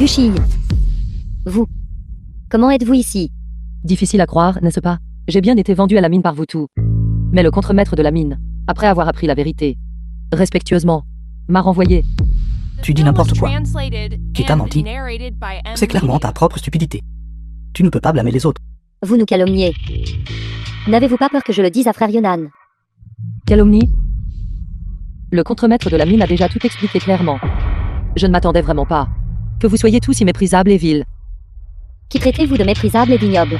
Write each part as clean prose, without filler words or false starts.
Gushi. Vous. Comment êtes-vous ici? Difficile à croire, n'est-ce pas? J'ai bien été vendu à la mine par vous tous. Mais le contremaître de la mine, après avoir appris la vérité, respectueusement, m'a renvoyé. Tu dis n'importe quoi. Qui t'a menti? C'est clairement ta propre stupidité. Tu ne peux pas blâmer les autres. Vous nous calomniez. N'avez-vous pas peur que je le dise à frère Yonan? Calomnie? Le contremaître de la mine a déjà tout expliqué clairement. Je ne m'attendais vraiment pas. Que vous soyez tous si méprisables et vils. Qui traitez-vous de méprisable et d'ignoble?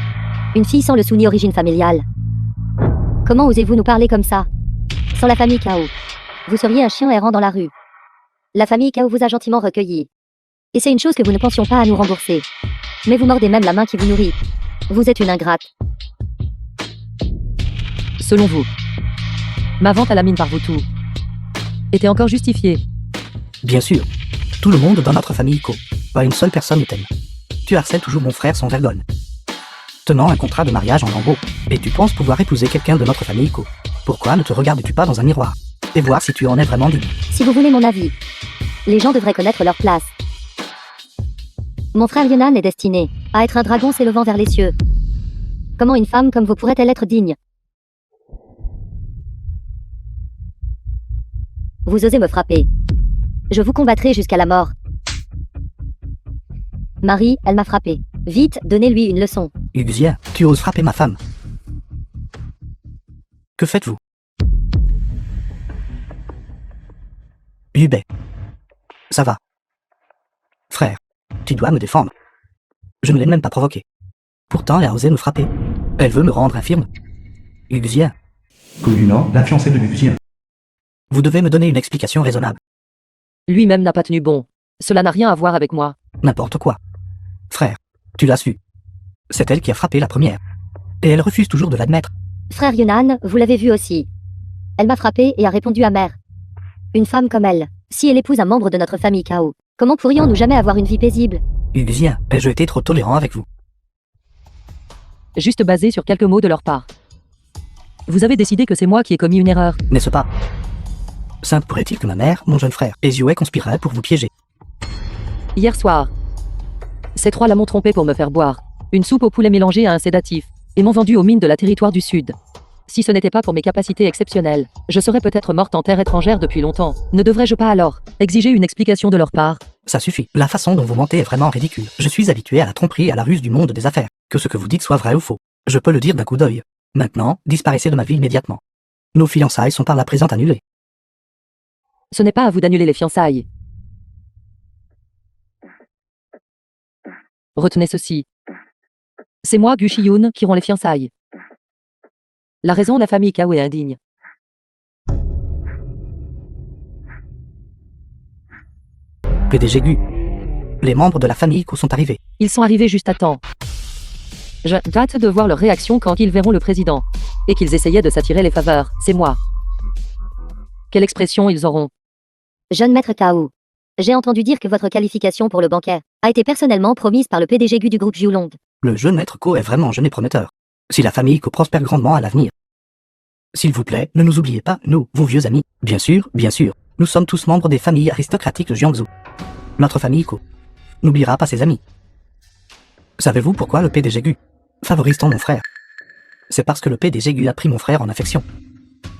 Une fille sans le sou ni origine familiale. Comment osez-vous nous parler comme ça? Sans la famille Kao, vous seriez un chien errant dans la rue. La famille Kao vous a gentiment recueilli. Et c'est une chose que vous ne pensions pas à nous rembourser. Mais vous mordez même la main qui vous nourrit. Vous êtes une ingrate. Selon vous, ma vente à la mine par vous tous était encore justifiée. Bien sûr. Tout le monde dans notre famille Iko. Pas une seule personne ne t'aime. Tu harcèles toujours mon frère sans vergogne. Tenant un contrat de mariage en lambeaux. Et tu penses pouvoir épouser quelqu'un de notre famille Iko. Pourquoi ne te regardes-tu pas dans un miroir et voir si tu en es vraiment digne? Si vous voulez mon avis, les gens devraient connaître leur place. Mon frère Yonan est destiné à être un dragon s'élevant vers les cieux. Comment une femme comme vous pourrait-elle être digne? Vous osez me frapper. Je vous combattrai jusqu'à la mort. Marie, elle m'a frappé. Vite, donnez-lui une leçon. Uxia, tu oses frapper ma femme. Que faites-vous? Yubei. Ça va. Frère, tu dois me défendre. Je ne l'ai même pas provoqué. Pourtant, elle a osé me frapper. Elle veut me rendre infirme. Uxia. Koguna, la fiancée de Luxien. Vous devez me donner une explication raisonnable. Lui-même n'a pas tenu bon. Cela n'a rien à voir avec moi. N'importe quoi. Frère, tu l'as su. C'est elle qui a frappé la première. Et elle refuse toujours de l'admettre. Frère Yonan, vous l'avez vu aussi. Elle m'a frappé et a répondu amère. Une femme comme elle, si elle épouse un membre de notre famille Kao, comment pourrions-nous jamais avoir une vie paisible? Uxia, ai-je été trop tolérant avec vous? Juste basé sur quelques mots de leur part. Vous avez décidé que c'est moi qui ai commis une erreur. N'est-ce pas? Sainte pourrait-il que ma mère, mon jeune frère, et Yue conspireraient pour vous piéger? Hier soir, ces trois-là m'ont trompé pour me faire boire une soupe au poulet mélangée à un sédatif, et m'ont vendu aux mines de la territoire du Sud. Si ce n'était pas pour mes capacités exceptionnelles, je serais peut-être morte en terre étrangère depuis longtemps. Ne devrais-je pas alors exiger une explication de leur part? Ça suffit. La façon dont vous mentez est vraiment ridicule. Je suis habitué à la tromperie et à la ruse du monde des affaires. Que ce que vous dites soit vrai ou faux, je peux le dire d'un coup d'œil. Maintenant, disparaissez de ma vie immédiatement. Nos fiançailles sont par la présente annulées. Ce n'est pas à vous d'annuler les fiançailles. Retenez ceci. C'est moi, Gu Shiyun, qui rompt les fiançailles. La raison, la famille Kao est indigne. PDG Gu. Les membres de la famille Iko sont arrivés. Ils sont arrivés juste à temps. Je hâte de voir leur réaction quand ils verront le président. Et qu'ils essayaient de s'attirer les faveurs. C'est moi. Quelle expression ils auront? Jeune maître Kao, j'ai entendu dire que votre qualification pour le banquet a été personnellement promise par le PDG Gu du groupe Julong. Le jeune maître Ko est vraiment jeune et prometteur. Si la famille Ko prospère grandement à l'avenir. S'il vous plaît, ne nous oubliez pas, nous, vos vieux amis. Bien sûr, nous sommes tous membres des familles aristocratiques de Jiangsu. Notre famille Ko n'oubliera pas ses amis. Savez-vous pourquoi le PDG Gu favorise tant mon frère? C'est parce que le PDG Gu a pris mon frère en affection.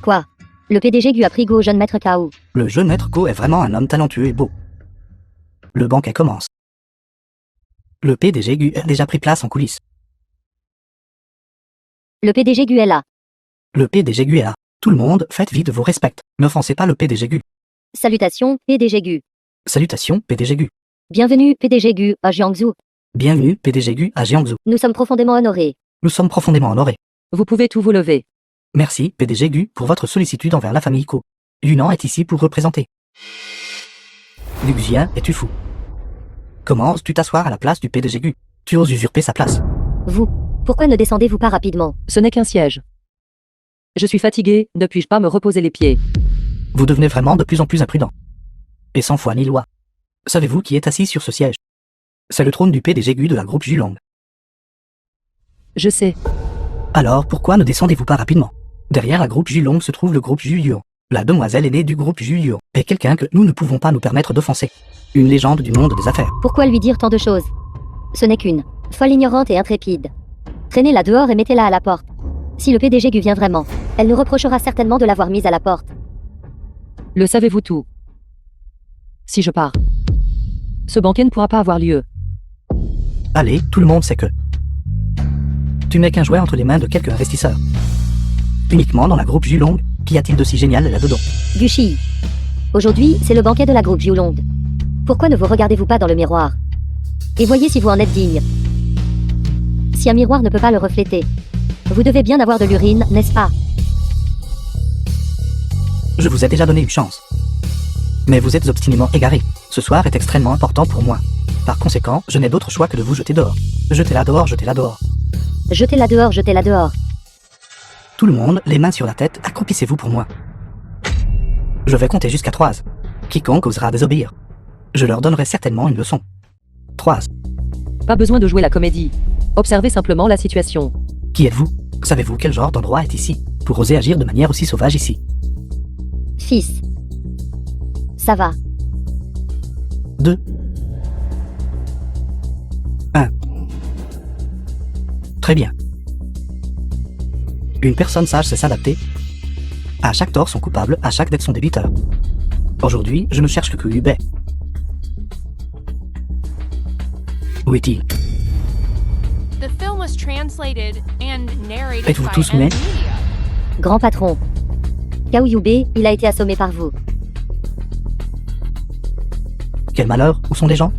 Quoi? Le PDG Gu a pris go au jeune maître Kao. Le jeune maître Ko est vraiment un homme talentueux et beau. Le banquet commence. Le PDG Gu a déjà pris place en coulisses. Le PDG Gu est là. Le PDG Gu est là. Tout le monde, faites vite vos respects. N'offensez pas le PDG Gu. Salutations, PDG Gu. Salutations, PDG Gu. Bienvenue, PDG Gu, à Jiangsu. Bienvenue, PDG Gu, à Jiangsu. Nous sommes profondément honorés. Nous sommes profondément honorés. Vous pouvez tous vous lever. Merci, PDG Gu, pour votre sollicitude envers la famille Ko. Yunan est ici pour représenter. Luxien, es-tu fou? Comment oses-tu t'asseoir à la place du PDG Gu? Tu oses usurper sa place. Vous, pourquoi ne descendez-vous pas rapidement? Ce n'est qu'un siège. Je suis fatigué, ne puis-je pas me reposer les pieds? Vous devenez vraiment de plus en plus imprudent. Et sans foi ni loi. Savez-vous qui est assis sur ce siège? C'est le trône du PDG Gu de la groupe Julong. Je sais. Alors pourquoi ne descendez-vous pas rapidement? Derrière la groupe Julong se trouve le groupe Juyuan. La demoiselle aînée du groupe Julio est quelqu'un que nous ne pouvons pas nous permettre d'offenser. Une légende du monde des affaires. Pourquoi lui dire tant de choses? Ce n'est qu'une folle ignorante et intrépide. Traînez-la dehors et mettez-la à la porte. Si le PDG Gu vient vraiment, elle nous reprochera certainement de l'avoir mise à la porte. Le savez-vous tout? Si je pars, ce banquet ne pourra pas avoir lieu. Allez, tout le monde sait que tu n'es qu'un jouet entre les mains de quelques investisseurs. Uniquement dans la groupe Julong, qu'y a-t-il de si génial là-dedans? Gushi. Aujourd'hui, c'est le banquet de la groupe Julong. Pourquoi ne vous regardez-vous pas dans le miroir? Et voyez si vous en êtes digne. Si un miroir ne peut pas le refléter, vous devez bien avoir de l'urine, n'est-ce pas? Je vous ai déjà donné une chance. Mais vous êtes obstinément égaré. Ce soir est extrêmement important pour moi. Par conséquent, je n'ai d'autre choix que de vous jeter dehors. Jetez-la dehors, jetez-la dehors. Jetez-la dehors, jetez-la dehors. Tout le monde, les mains sur la tête, accroupissez-vous pour moi. Je vais compter jusqu'à 3. Quiconque osera désobéir, je leur donnerai certainement une leçon. 3. Pas besoin de jouer la comédie. Observez simplement la situation. Qui êtes-vous? Savez-vous quel genre d'endroit est ici, pour oser agir de manière aussi sauvage ici? Fils. Ça va. 2. 1. Très bien. Une personne sage sait s'adapter. À chaque tort son coupable, à chaque dette son débiteur. Aujourd'hui, je ne cherche que Hubei. Où est-il? The film was translated and narrated Êtes-vous by tous M muets? Media. Grand patron. Cao Yube, il a été assommé par vous. Quel malheur, où sont les gens?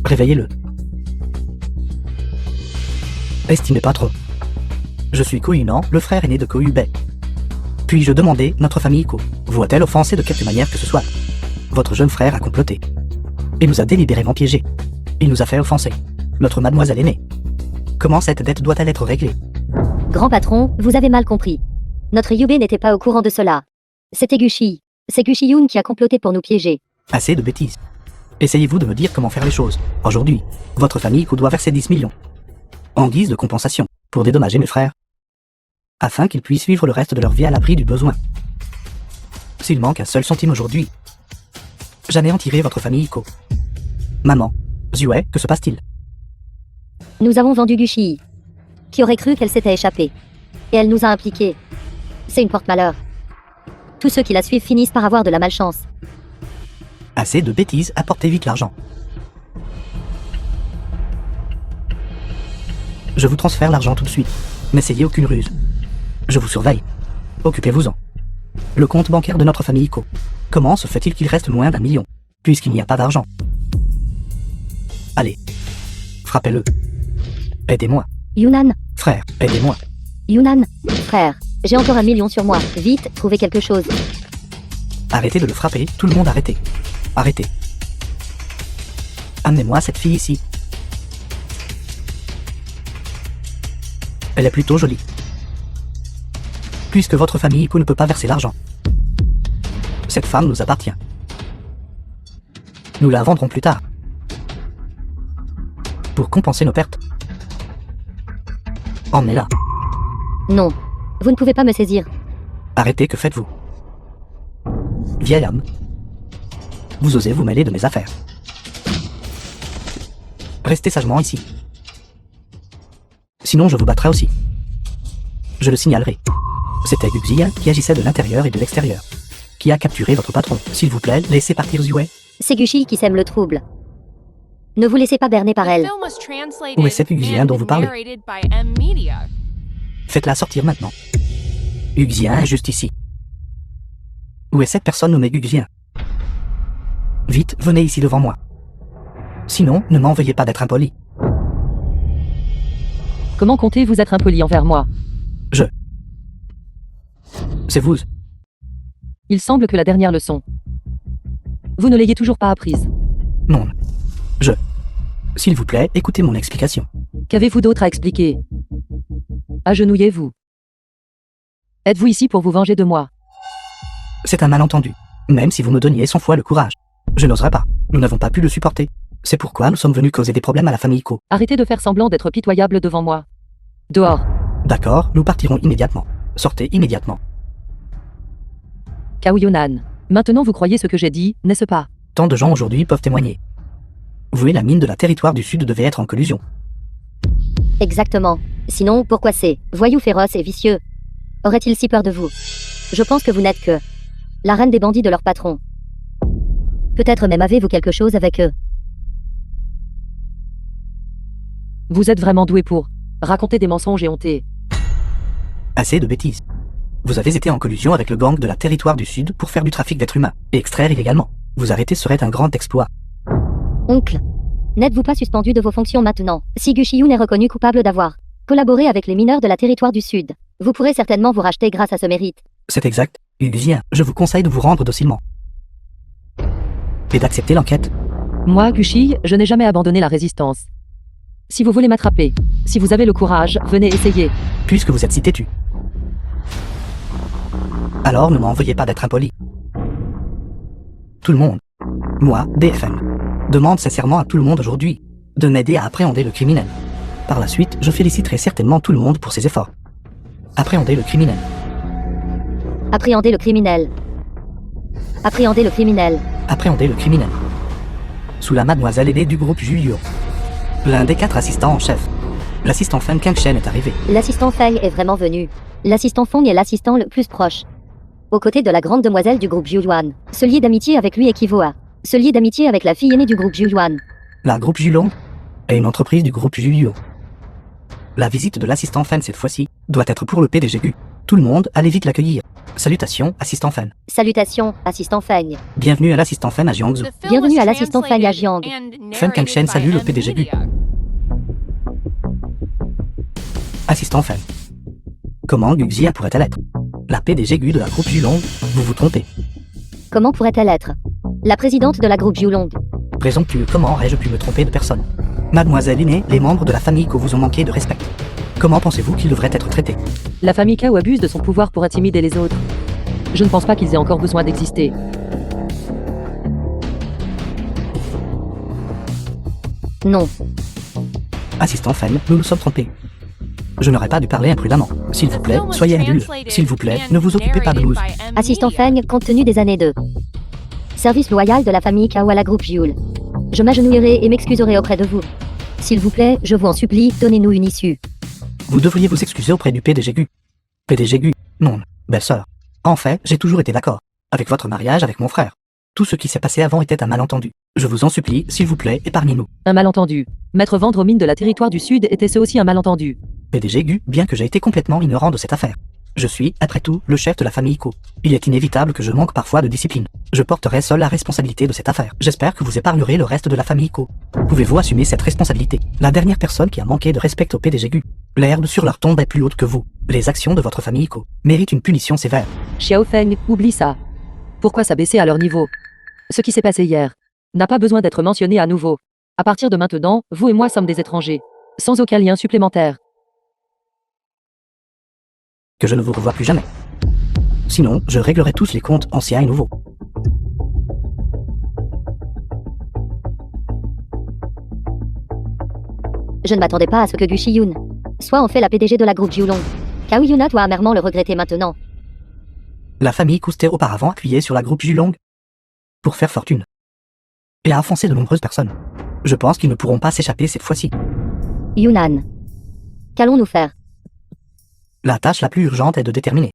Réveillez-le. Estimez pas trop. Je suis Ko-Yunan, le frère aîné de Ko-Hubei. Puis-je demander, notre famille Ko vous a-t-elle offensé de quelque manière que ce soit? Votre jeune frère a comploté. Et nous a délibérément piégés. Il nous a fait offenser. Notre mademoiselle aînée. Comment cette dette doit-elle être réglée? Grand patron, vous avez mal compris. Notre Yube n'était pas au courant de cela. C'était Gushi. C'est Gushi-Yun qui a comploté pour nous piéger. Assez de bêtises. Essayez-vous de me dire comment faire les choses. Aujourd'hui, votre famille Ko doit verser 10 millions. En guise de compensation, pour dédommager mes frères. Afin qu'ils puissent vivre le reste de leur vie à l'abri du besoin. S'il manque un seul centime aujourd'hui, j'anéantirai votre famille Ko. Maman, Zue, que se passe-t-il? Nous avons vendu Gushi. Qui aurait cru qu'elle s'était échappée? Et elle nous a impliqués. C'est une porte-malheur. Tous ceux qui la suivent finissent par avoir de la malchance. Assez de bêtises, apportez vite l'argent. Je vous transfère l'argent tout de suite. N'essayez aucune ruse. Je vous surveille. Occupez-vous-en. Le compte bancaire de notre famille Ko. Comment se fait-il qu'il reste moins d'1 million, puisqu'il n'y a pas d'argent? Allez. Frappez-le. Aidez-moi. Yunan, Frère, aidez-moi. Yunan, frère, j'ai encore 1 million sur moi. Vite, trouvez quelque chose. Arrêtez de le frapper, tout le monde arrêtez. Arrêtez. Amenez-moi cette fille ici. Elle est plutôt jolie. Puisque votre famille Ko ne peut pas verser l'argent. Cette femme nous appartient. Nous la vendrons plus tard. Pour compenser nos pertes. Emmenez-la. Non, vous ne pouvez pas me saisir. Arrêtez, que faites-vous? Vieil homme. Vous osez vous mêler de mes affaires. Restez sagement ici. Sinon je vous battrai aussi. Je le signalerai. C'était Guxia qui agissait de l'intérieur et de l'extérieur. Qui a capturé votre patron. S'il vous plaît, laissez partir Zue. C'est Gushi qui sème le trouble. Ne vous laissez pas berner par The elle. film was translated Où est cette Guxien and dont vous parlez? narrated by M Media. Faites-la sortir maintenant. Guxia est juste ici. Où est cette personne nommée Guxien? Vite, venez ici devant moi. Sinon, ne m'en veuillez pas d'être impoli. Comment comptez-vous être impoli envers moi? C'est vous. Il semble que la dernière leçon, vous ne l'ayez toujours pas apprise. Non. S'il vous plaît, écoutez mon explication. Qu'avez-vous d'autre à expliquer? Agenouillez-vous. Êtes-vous ici pour vous venger de moi? C'est un malentendu. Même si vous me donniez 100 fois le courage. Je n'oserais pas. Nous n'avons pas pu le supporter. C'est pourquoi nous sommes venus causer des problèmes à la famille Ko. Arrêtez de faire semblant d'être pitoyable devant moi. Dehors. D'accord, nous partirons immédiatement. Sortez immédiatement. Kao Yunan. Maintenant vous croyez ce que j'ai dit, n'est-ce pas? Tant de gens aujourd'hui peuvent témoigner. Vous et la mine de la territoire du Sud devaient être en collusion. Exactement. Sinon, pourquoi ces voyous féroces et vicieux auraient-ils si peur de vous? Je pense que vous n'êtes que la reine des bandits de leur patron. Peut-être même avez-vous quelque chose avec eux. Vous êtes vraiment doué pour raconter des mensonges et honter. Assez de bêtises. Vous avez été en collusion avec le gang de la territoire du Sud pour faire du trafic d'êtres humains et extraire illégalement. Vous arrêter serait un grand exploit. Oncle, n'êtes-vous pas suspendu de vos fonctions maintenant? Si Gu Shiyun est reconnu coupable d'avoir collaboré avec les mineurs de la territoire du Sud, vous pourrez certainement vous racheter grâce à ce mérite. C'est exact. Xien, je vous conseille de vous rendre docilement. Et d'accepter l'enquête. Moi, Gushi, je n'ai jamais abandonné la résistance. Si vous voulez m'attraper, si vous avez le courage, venez essayer. Puisque vous êtes si têtu. Alors ne m'en veuillez pas d'être impoli. Tout le monde, moi, DFM, demande sincèrement à tout le monde aujourd'hui de m'aider à appréhender le criminel. Par la suite, je féliciterai certainement tout le monde pour ses efforts. Appréhender le criminel. Appréhender le criminel. Appréhender le criminel. Appréhender le criminel. Sous la mademoiselle aînée du groupe Julio. L'un des 4 assistants en chef. L'assistant Feng Kengshen est arrivé. L'assistant Feng est vraiment venu. L'assistant Feng est l'assistant le plus proche. Aux côtés de la grande demoiselle du groupe Yuan. Ce lien d'amitié avec lui équivaut à ce lien d'amitié avec la fille aînée du groupe Yuan. La groupe Julong est une entreprise du groupe Julio. La visite de l'assistant Feng cette fois-ci doit être pour le PDG Gu. Tout le monde, allez vite l'accueillir. Salutations, assistant Feng. Salutations, assistant Feng. Bienvenue à l'assistant Feng à Jiangsu. The film Bienvenue was à l'assistant Feng à translated Jiang. and Feng Kengshen narrated salue by le PDG Gu. Media. Assistant Feng. Comment Gu Xia pourrait-elle être la PDG Gu de la groupe Julong? Vous vous trompez. Comment pourrait-elle être la présidente de la groupe Julong? Présomptueux, comment aurais-je pu me tromper de personne? Mademoiselle Aînée, les membres de la famille que vous ont manqué de respect. Comment pensez-vous qu'ils devraient être traités? La famille Kao abuse de son pouvoir pour intimider les autres. Je ne pense pas qu'ils aient encore besoin d'exister. Non. Assistant Feng, nous nous sommes trompés. Je n'aurais pas dû parler imprudemment. S'il vous plaît, soyez adulte. S'il vous plaît, ne vous occupez pas de nous. Assistant Feng, compte tenu des années de service loyal de la famille Kao à la groupe Yule. Je m'agenouillerai et m'excuserai auprès de vous. S'il vous plaît, je vous en supplie, donnez-nous une issue. Vous devriez vous excuser auprès du PDG Gu. PDG Gu, non, belle-sœur. En fait, j'ai toujours été d'accord avec votre mariage avec mon frère. Tout ce qui s'est passé avant était un malentendu. Je vous en supplie, s'il vous plaît, épargnez-nous. Un malentendu. Mettre vendre aux mines de la territoire du Sud était ce aussi un malentendu. PDG Gu, bien que j'ai été complètement ignorant de cette affaire. Je suis, après tout, le chef de la famille Ko. Il est inévitable que je manque parfois de discipline. Je porterai seul la responsabilité de cette affaire. J'espère que vous épargnerez le reste de la famille Ko. Pouvez-vous assumer cette responsabilité? La dernière personne qui a manqué de respect au PDG Gu. L'herbe sur leur tombe est plus haute que vous. Les actions de votre famille Ko méritent une punition sévère. Xiao Feng, oublie ça. Pourquoi s'abaisser à leur niveau? Ce qui s'est passé hier n'a pas besoin d'être mentionné à nouveau. À partir de maintenant, vous et moi sommes des étrangers. Sans aucun lien supplémentaire. Que je ne vous revoie plus jamais. Sinon, je réglerai tous les comptes anciens et nouveaux. Je ne m'attendais pas à ce que Gu Shiyun soit en fait la PDG de la groupe Jiulong. Kao Yuna doit amèrement le regretter maintenant. La famille Ko s'était auparavant appuyée sur la groupe Julong pour faire fortune et a offensé de nombreuses personnes. Je pense qu'ils ne pourront pas s'échapper cette fois-ci. Yunnan. Qu'allons-nous faire? La tâche la plus urgente est de déterminer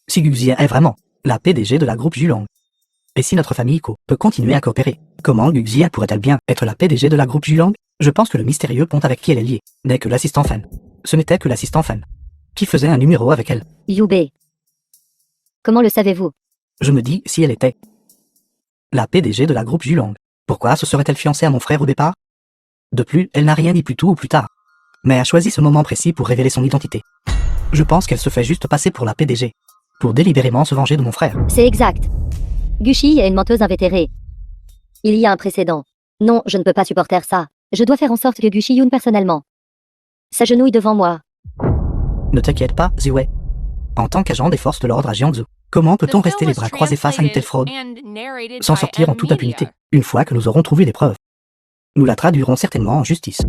si Gu Xia est vraiment la PDG de la groupe Julong. Et si notre famille Ko peut continuer à coopérer, comment Gu Xia pourrait-elle bien être la PDG de la groupe Julong? Je pense que le mystérieux pont avec qui elle est liée n'est que l'assistant Fan. Ce n'était que l'assistant Fan qui faisait un numéro avec elle. Yube. Comment le savez-vous? Je me dis si elle était la PDG de la groupe Julong. Pourquoi se serait-elle fiancée à mon frère au départ? De plus, elle n'a rien dit plus tôt ou plus tard, mais a choisi ce moment précis pour révéler son identité. Je pense qu'elle se fait juste passer pour la PDG, pour délibérément se venger de mon frère. C'est exact. Gushi est une menteuse invétérée. Il y a un précédent. Non, je ne peux pas supporter ça. Je dois faire en sorte que Gu Shiyun personnellement s'agenouille devant moi. Ne t'inquiète pas, Ziwei. En tant qu'agent des forces de l'ordre à Jiangsu, comment peut-on rester les bras croisés face à une telle fraude, sans sortir en toute impunité? Une fois que nous aurons trouvé les preuves, nous la traduirons certainement en justice.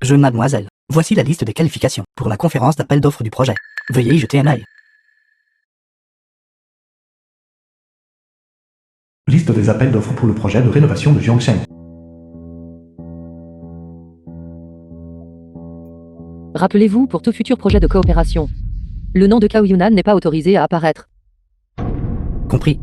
Jeune mademoiselle, Voici la liste des qualifications pour la conférence d'appel d'offres du projet. Veuillez y jeter un œil. Liste des appels d'offres pour le projet de rénovation de Jiangsheng. Rappelez-vous pour tout futur projet de coopération. Le nom de Cao Yunnan n'est pas autorisé à apparaître. Compris.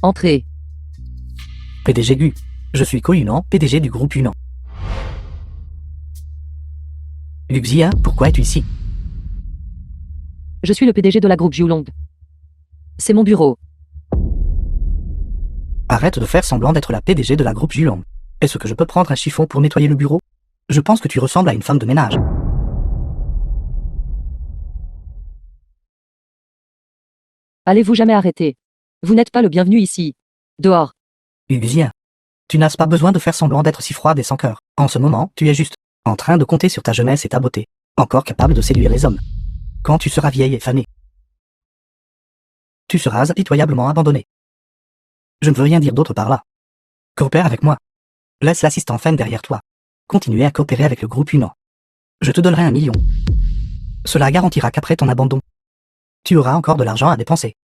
Entrée. PDG Gu. Je suis Ko Yunan, PDG du groupe Yunan. Luxia, pourquoi es-tu ici? Je suis le PDG de la groupe Jiulong. C'est mon bureau. Arrête de faire semblant d'être la PDG de la groupe Julong. Est-ce que je peux prendre un chiffon pour nettoyer le bureau? Je pense que tu ressembles à une femme de ménage. Allez-vous jamais arrêter? Vous n'êtes pas le bienvenu ici. Dehors. Luxia. Tu n'as pas besoin de faire semblant d'être si froide et sans cœur. En ce moment, tu es juste en train de compter sur ta jeunesse et ta beauté. Encore capable de séduire les hommes. Quand tu seras vieille et fanée, tu seras impitoyablement abandonné. Je ne veux rien dire d'autre par là. Coopère avec moi. Laisse l'assistant Fen derrière toi. Continuez à coopérer avec le groupe Yunan. Je te donnerai 1 million. Cela garantira qu'après ton abandon, tu auras encore de l'argent à dépenser.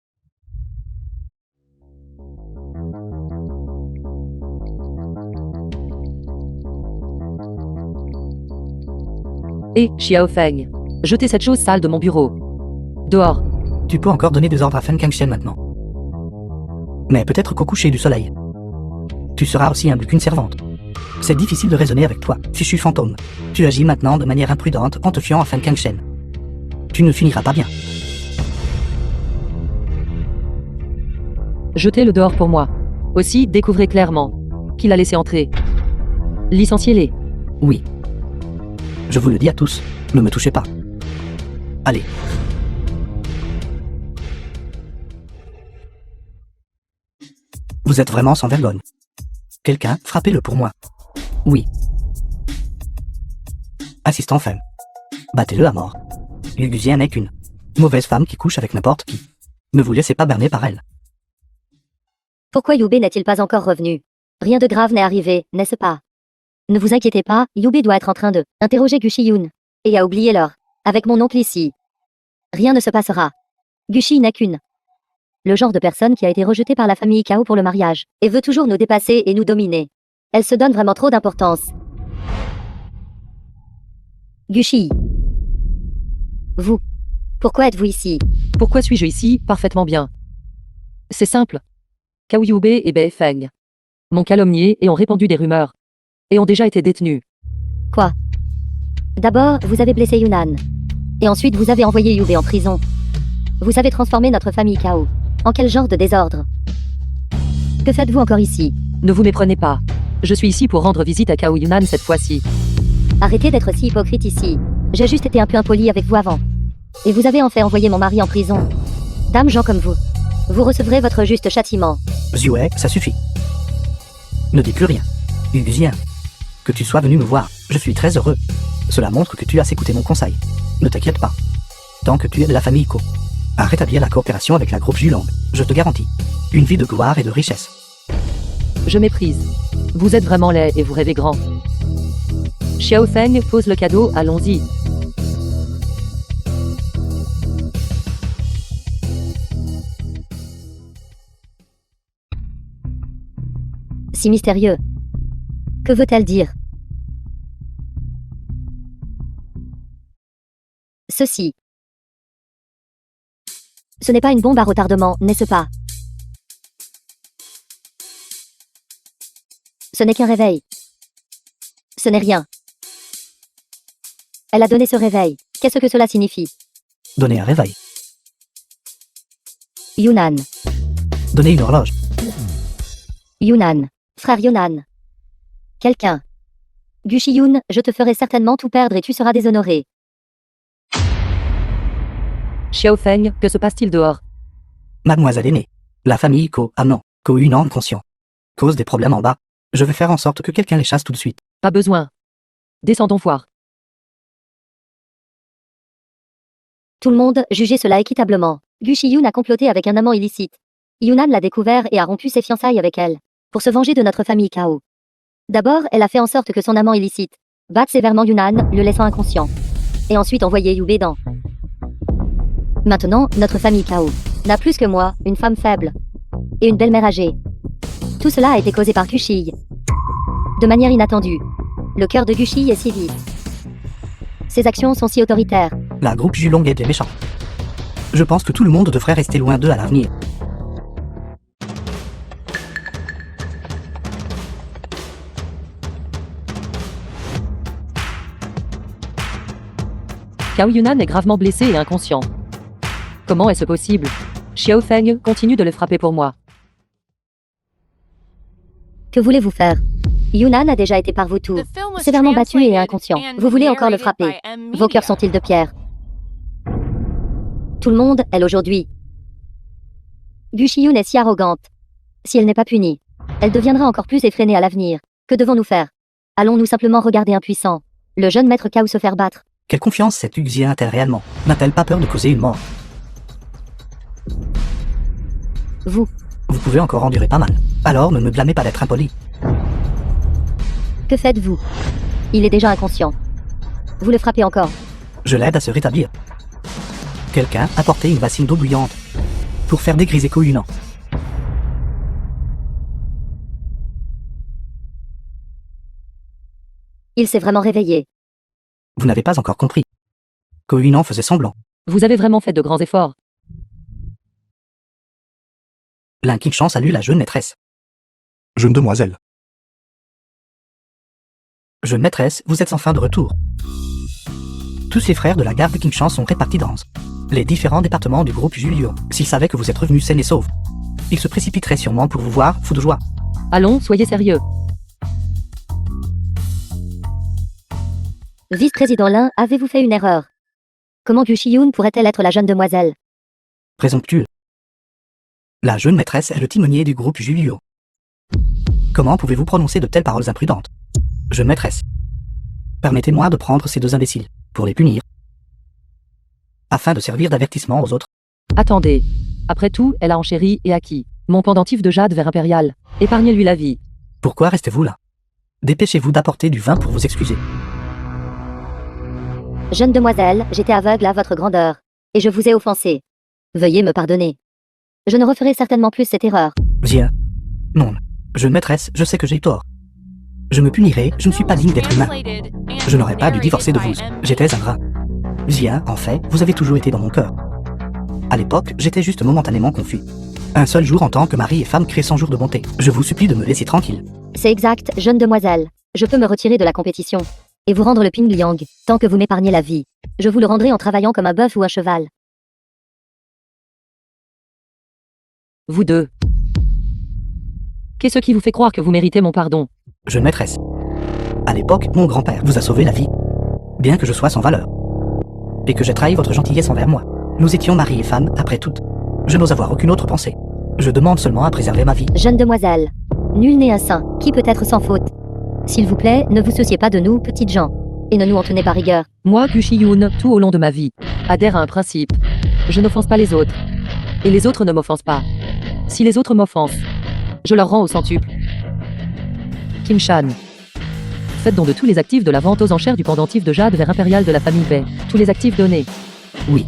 Et, Xiao Feng. Jetez cette chose sale de mon bureau. Dehors. Tu peux encore donner des ordres à Fen Kangshen maintenant. Mais peut-être qu'au coucher du soleil, tu seras aussi humble qu'une servante. C'est difficile de raisonner avec toi, fichu fantôme. Tu agis maintenant de manière imprudente en te fiant à Fen Kangshen. Tu ne finiras pas bien. Jetez-le dehors pour moi. Aussi, découvrez clairement qu'il a laissé entrer. Licenciez-les. Oui. Je vous le dis à tous, ne me touchez pas. Allez. Vous êtes vraiment sans vergogne. Quelqu'un, frappez-le pour moi. Oui. Assistant femme. Battez-le à mort. Lugusien n'est qu'une mauvaise femme qui couche avec n'importe qui. Ne vous laissez pas berner par elle. Pourquoi Yube n'est-il pas encore revenu? Rien de grave n'est arrivé, n'est-ce pas? Ne vous inquiétez pas, Yube doit être en train de interroger Gushi Yun. Et a oublié l'heure. Avec mon oncle ici. Rien ne se passera. Gushi n'est qu'une le genre de personne qui a été rejetée par la famille Kao pour le mariage, et veut toujours nous dépasser et nous dominer. Elle se donne vraiment trop d'importance. Gushi. Vous. Pourquoi êtes-vous ici? Pourquoi suis-je ici? Parfaitement bien. C'est simple. Cao Yube et Bei Feng m'ont calomnié et ont répandu des rumeurs. Et ont déjà été détenus. Quoi? D'abord, vous avez blessé Yunnan. Et ensuite, vous avez envoyé Yube en prison. Vous avez transformé notre famille Kao. En quel genre de désordre? Que faites-vous encore ici? Ne vous méprenez pas. Je suis ici pour rendre visite à Cao Yunnan cette fois-ci. Arrêtez d'être si hypocrite ici. J'ai juste été un peu impoli avec vous avant. Et vous avez en fait envoyé mon mari en prison. Dame gens comme vous. Vous recevrez votre juste châtiment. Zue, ça suffit. Ne dis plus rien. Lugusien. Que tu sois venu me voir, je suis très heureux. Cela montre que tu as écouté mon conseil. Ne t'inquiète pas. Tant que tu es de la famille Ko, à rétablir la coopération avec la groupe Julong, je te garantis une vie de gloire et de richesse. Je méprise. Vous êtes vraiment laid et vous rêvez grand. Xiao Feng pose le cadeau, allons-y. Si mystérieux. Que veut-elle dire? Ceci. Ce n'est pas une bombe à retardement, n'est-ce pas? Ce n'est qu'un réveil. Ce n'est rien. Elle a donné ce réveil. Qu'est-ce que cela signifie? Donner un réveil. Yunnan. Donner une horloge. Yunnan. Frère Yunnan. Quelqu'un. Gushi Yun, je te ferai certainement tout perdre et tu seras déshonoré. Xiao Feng, que se passe-t-il dehors? Mademoiselle aînée. La famille Ko, ah non, Ko Yunan conscient. Cause des problèmes en bas. Je vais faire en sorte que quelqu'un les chasse tout de suite. Pas besoin. Descendons voir. Tout le monde jugeait cela équitablement. Gu Shiyun a comploté avec un amant illicite. Yunan l'a découvert et a rompu ses fiançailles avec elle, pour se venger de notre famille Kao. D'abord, elle a fait en sorte que son amant illicite batte sévèrement Yunan, le laissant inconscient. Et ensuite envoyé Yu Bedan. Maintenant, notre famille Kao n'a plus que moi, une femme faible. Et une belle-mère âgée. Tout cela a été causé par Gushi. De manière inattendue. Le cœur de Gushi est si vif. Ses actions sont si autoritaires. La groupe Julong est bien méchant. Je pense que tout le monde devrait rester loin d'eux à l'avenir. Cao Yunan est gravement blessé et inconscient. Comment est-ce possible? Xiao Feng continue de le frapper pour moi. Que voulez-vous faire? Yunan a déjà été par vos tours, The film was sévèrement battu et translated inconscient. and Vous voulez encore le narrated frapper? by M. Vos cœurs Media. sont-ils de pierre? Tout le monde, elle aujourd'hui. Gu Shiyun est si arrogante. Si elle n'est pas punie, elle deviendra encore plus effrénée à l'avenir. Que devons-nous faire? Allons-nous simplement regarder impuissants le jeune maître Cao se faire battre? Quelle confiance cette Uxia a-t-elle réellement? N'a-t-elle pas peur de causer une mort? Vous pouvez encore endurer pas mal. Alors ne me blâmez pas d'être impoli. Que faites-vous? Il est déjà inconscient. Vous le frappez encore. Je l'aide à se rétablir. Quelqu'un a porté une bassine d'eau bouillante pour faire dégriser Ko-Yunan. Il s'est vraiment réveillé. Vous n'avez pas encore compris. Ko-Yunan faisait semblant. Vous avez vraiment fait de grands efforts. Lin Qingshan salue la jeune maîtresse. Jeune demoiselle. Jeune maîtresse, vous êtes enfin de retour. Tous les frères de la garde Qingshan sont répartis dans les différents départements du groupe Julio. S'ils savaient que vous êtes revenu sain et sauf, ils se précipiteraient sûrement pour vous voir, fous de joie. Allons, soyez sérieux. Vice-président Lin, avez-vous fait une erreur? Comment Gu Shiyun pourrait-elle être la jeune demoiselle? Présomptueux. La jeune maîtresse est le timonier du groupe Julio. Comment pouvez-vous prononcer de telles paroles imprudentes? Jeune maîtresse. Permettez-moi de prendre ces deux imbéciles, pour les punir, afin de servir d'avertissement aux autres. Attendez. Après tout, elle a enchéri et acquis mon pendentif de jade vers impérial. Épargnez-lui la vie. Pourquoi restez-vous là? Dépêchez-vous d'apporter du vin pour vous excuser. Jeune demoiselle, j'étais aveugle à votre grandeur. Et je vous ai offensé. Veuillez me pardonner. Je ne referai certainement plus cette erreur. Viens. Non. Jeune maîtresse, je sais que j'ai tort. Je me punirai, je ne suis pas digne d'être humain. Je n'aurais pas dû divorcer de vous. J'étais ingrat. Zia, en fait, vous avez toujours été dans mon cœur. À l'époque, j'étais juste momentanément confus. Un seul jour en tant que mari et femme crée 100 jours de bonté. Je vous supplie de me laisser tranquille. C'est exact, jeune demoiselle. Je peux me retirer de la compétition. Et vous rendre le Ping Liang, tant que vous m'épargnez la vie. Je vous le rendrai en travaillant comme un bœuf ou un cheval. Vous deux. Qu'est-ce qui vous fait croire que vous méritez mon pardon? Jeune maîtresse. À l'époque, mon grand-père vous a sauvé la vie. Bien que je sois sans valeur. Et que j'ai trahi votre gentillesse envers moi. Nous étions mari et femme, après tout. Je n'ose avoir aucune autre pensée. Je demande seulement à préserver ma vie. Jeune demoiselle. Nul n'est un saint, qui peut être sans faute? S'il vous plaît, ne vous souciez pas de nous, petites gens. Et ne nous en tenez pas rigueur. Moi, Gu Shiyun, tout au long de ma vie, adhère à un principe. Je n'offense pas les autres. Et les autres ne m'offensent pas. Si les autres m'offensent, je leur rends au centuple. Kim Shan. Faites don de tous les actifs de la vente aux enchères du pendentif de jade vers impérial de la famille Bei. Tous les actifs donnés. Oui.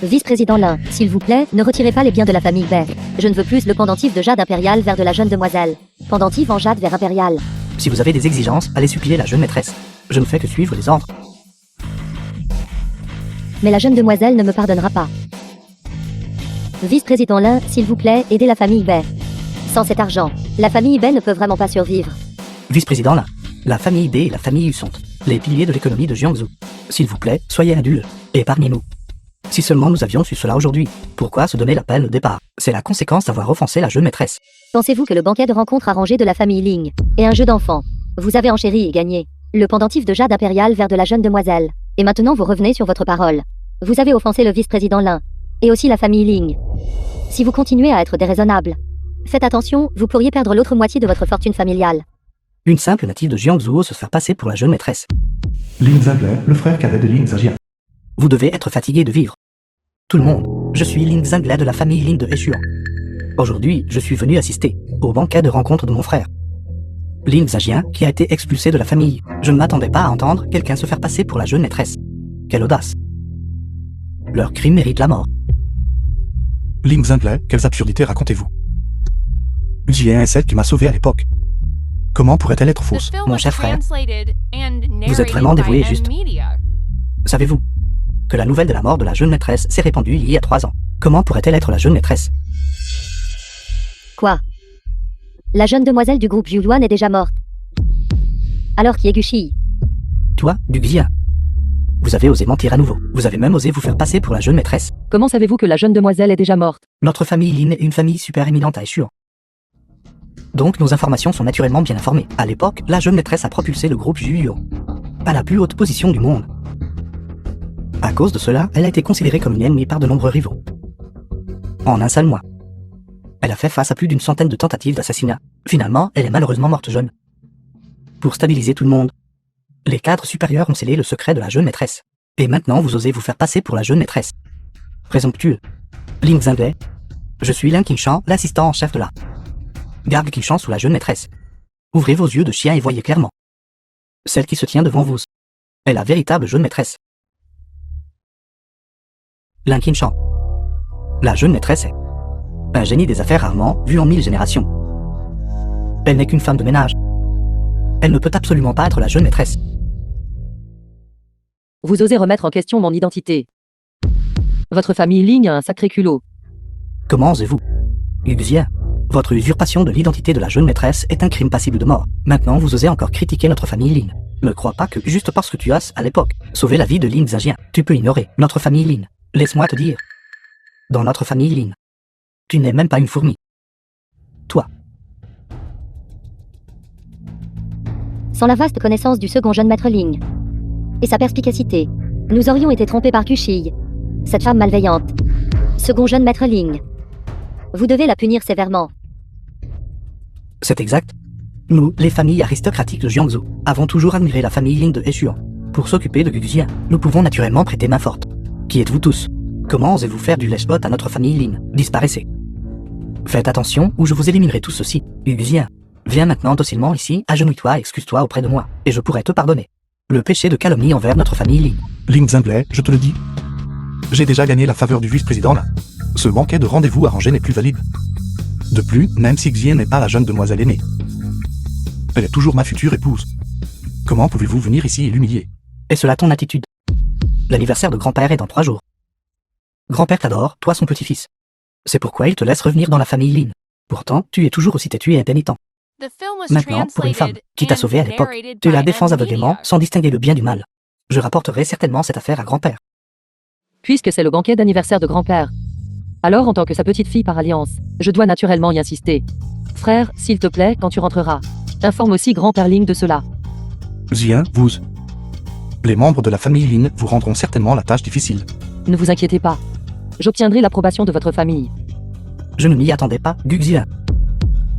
Vice-président Lin, s'il vous plaît, ne retirez pas les biens de la famille Bei. Je ne veux plus le pendentif de jade impérial vers de la jeune demoiselle. Pendentif en jade vers impérial. Si vous avez des exigences, allez supplier la jeune maîtresse. Je ne fais que suivre les ordres. Mais la jeune demoiselle ne me pardonnera pas. Vice-président Lin, s'il vous plaît, aidez la famille Bei. Sans cet argent, la famille Bei ne peut vraiment pas survivre. Vice-président là, la famille B et la famille U sont les piliers de l'économie de Jiangsu. S'il vous plaît, soyez indulgents et épargnez-nous. Si seulement nous avions su cela aujourd'hui, pourquoi se donner la peine au départ? C'est la conséquence d'avoir offensé la jeune maîtresse. Pensez-vous que le banquet de rencontre arrangé de la famille Ling et un jeu d'enfants, vous avez enchéri et gagné le pendentif de jade impérial vers de la jeune demoiselle, et maintenant vous revenez sur votre parole. Vous avez offensé le vice-président Lin, et aussi la famille Ling. Si vous continuez à être déraisonnable, faites attention, vous pourriez perdre l'autre moitié de votre fortune familiale. Une simple native de Jiangsu se faire passer pour la jeune maîtresse. Lin Ziegler, le frère cadet de Lin Zijian. Vous devez être fatigué de vivre. tout le monde. Je suis Ling Zhengli de la famille Lin de Eshuan. Aujourd'hui, je suis venu assister au banquet de rencontre de mon frère, Lin Zhajian, qui a été expulsé de la famille. Je ne m'attendais pas à entendre quelqu'un se faire passer pour la jeune maîtresse. Quelle audace. Leur crime mérite la mort. Ling Zhengli, quelles absurdités racontez-vous? Jian est celle qui m'a sauvé à l'époque. Comment pourrait-elle être The fausse? film Mon was cher frère, translated and vous êtes vraiment narrated dévoué et by juste. Media. Savez-vous que la nouvelle de la mort de la jeune maîtresse s'est répandue il y a 3 ans? Comment pourrait-elle être la jeune maîtresse? Quoi? La jeune demoiselle du groupe Yuan est déjà morte. Alors qui est Gushi? Toi, Guxia. Vous avez osé mentir à nouveau. Vous avez même osé vous faire passer pour la jeune maîtresse. Comment savez-vous que la jeune demoiselle est déjà morte? Notre famille Lin est une famille super éminente à Eshuan. Donc nos informations sont naturellement bien informées. À l'époque, la jeune maîtresse a propulsé le groupe Juyo à la plus haute position du monde. À cause de cela, elle a été considérée comme une ennemie par de nombreux rivaux. En un seul mois, elle a fait face à plus d'une centaine de tentatives d'assassinat. Finalement, elle est malheureusement morte jeune. Pour stabiliser tout le monde, les cadres supérieurs ont scellé le secret de la jeune maîtresse. Et maintenant, vous osez vous faire passer pour la jeune maîtresse. Présomptueux. Ling Zhengli. Je suis Lin Qingshan, l'assistant en chef de la garde Qingshan sous la jeune maîtresse. Ouvrez vos yeux de chien et voyez clairement. Celle qui se tient devant vous est la véritable jeune maîtresse. Lin Qingshan. La jeune maîtresse est un génie des affaires rarement vu en 1000 générations. Elle n'est qu'une femme de ménage. Elle ne peut absolument pas être la jeune maîtresse. Vous osez remettre en question mon identité. Votre famille Ling a un sacré culot. Comment osez-vous? Guxia, votre usurpation de l'identité de la jeune maîtresse est un crime passible de mort. Maintenant, vous osez encore critiquer notre famille Lin. Ne crois pas que, juste parce que tu as, à l'époque, sauvé la vie de Lin Zhajian, tu peux ignorer notre famille Lin. Laisse-moi te dire. Dans notre famille Lin, tu n'es même pas une fourmi. Toi. Sans la vaste connaissance du second jeune maître Ling et sa perspicacité, nous aurions été trompés par Kushi, cette femme malveillante. Second jeune maître Ling, vous devez la punir sévèrement. C'est exact. Nous, les familles aristocratiques de Jiangsu, avons toujours admiré la famille Lin de Eshuan. Pour s'occuper de Guxia, nous pouvons naturellement prêter main forte. Qui êtes-vous tous? Comment osez-vous faire du lèche-botte à notre famille Lin? Disparaissez. Faites attention ou je vous éliminerai tous ceci. Guxia, viens maintenant docilement ici, agenouille-toi et excuse-toi auprès de moi, et je pourrai te pardonner le péché de calomnie envers notre famille Lin. Ling Zhengli, je te le dis. J'ai déjà gagné la faveur du vice-président là. Ce banquet de rendez-vous arrangé n'est plus valide. De plus, même si Xian n'est pas la jeune demoiselle aînée, elle est toujours ma future épouse. Comment pouvez-vous venir ici et l'humilier? Est cela ton attitude? L'anniversaire de grand-père est dans 3 jours. Grand-père t'adore, toi son petit-fils. C'est pourquoi il te laisse revenir dans la famille Lin. Pourtant, tu es toujours aussi têtu et impénitent. The film was Maintenant, pour une femme translated qui t'a and sauvé à l'époque, narrated tu by la défends M. aveuglément Media. sans distinguer le bien du mal. Je rapporterai certainement cette affaire à grand-père. Puisque c'est le banquet d'anniversaire de grand-père. Alors, en tant que sa petite fille par alliance, je dois naturellement y insister. Frère, s'il te plaît, quand tu rentreras, informe aussi grand-père Ling de cela. Xian, vous. Les membres de la famille Lin vous rendront certainement la tâche difficile. Ne vous inquiétez pas. J'obtiendrai l'approbation de votre famille. Je ne m'y attendais pas, Guxia.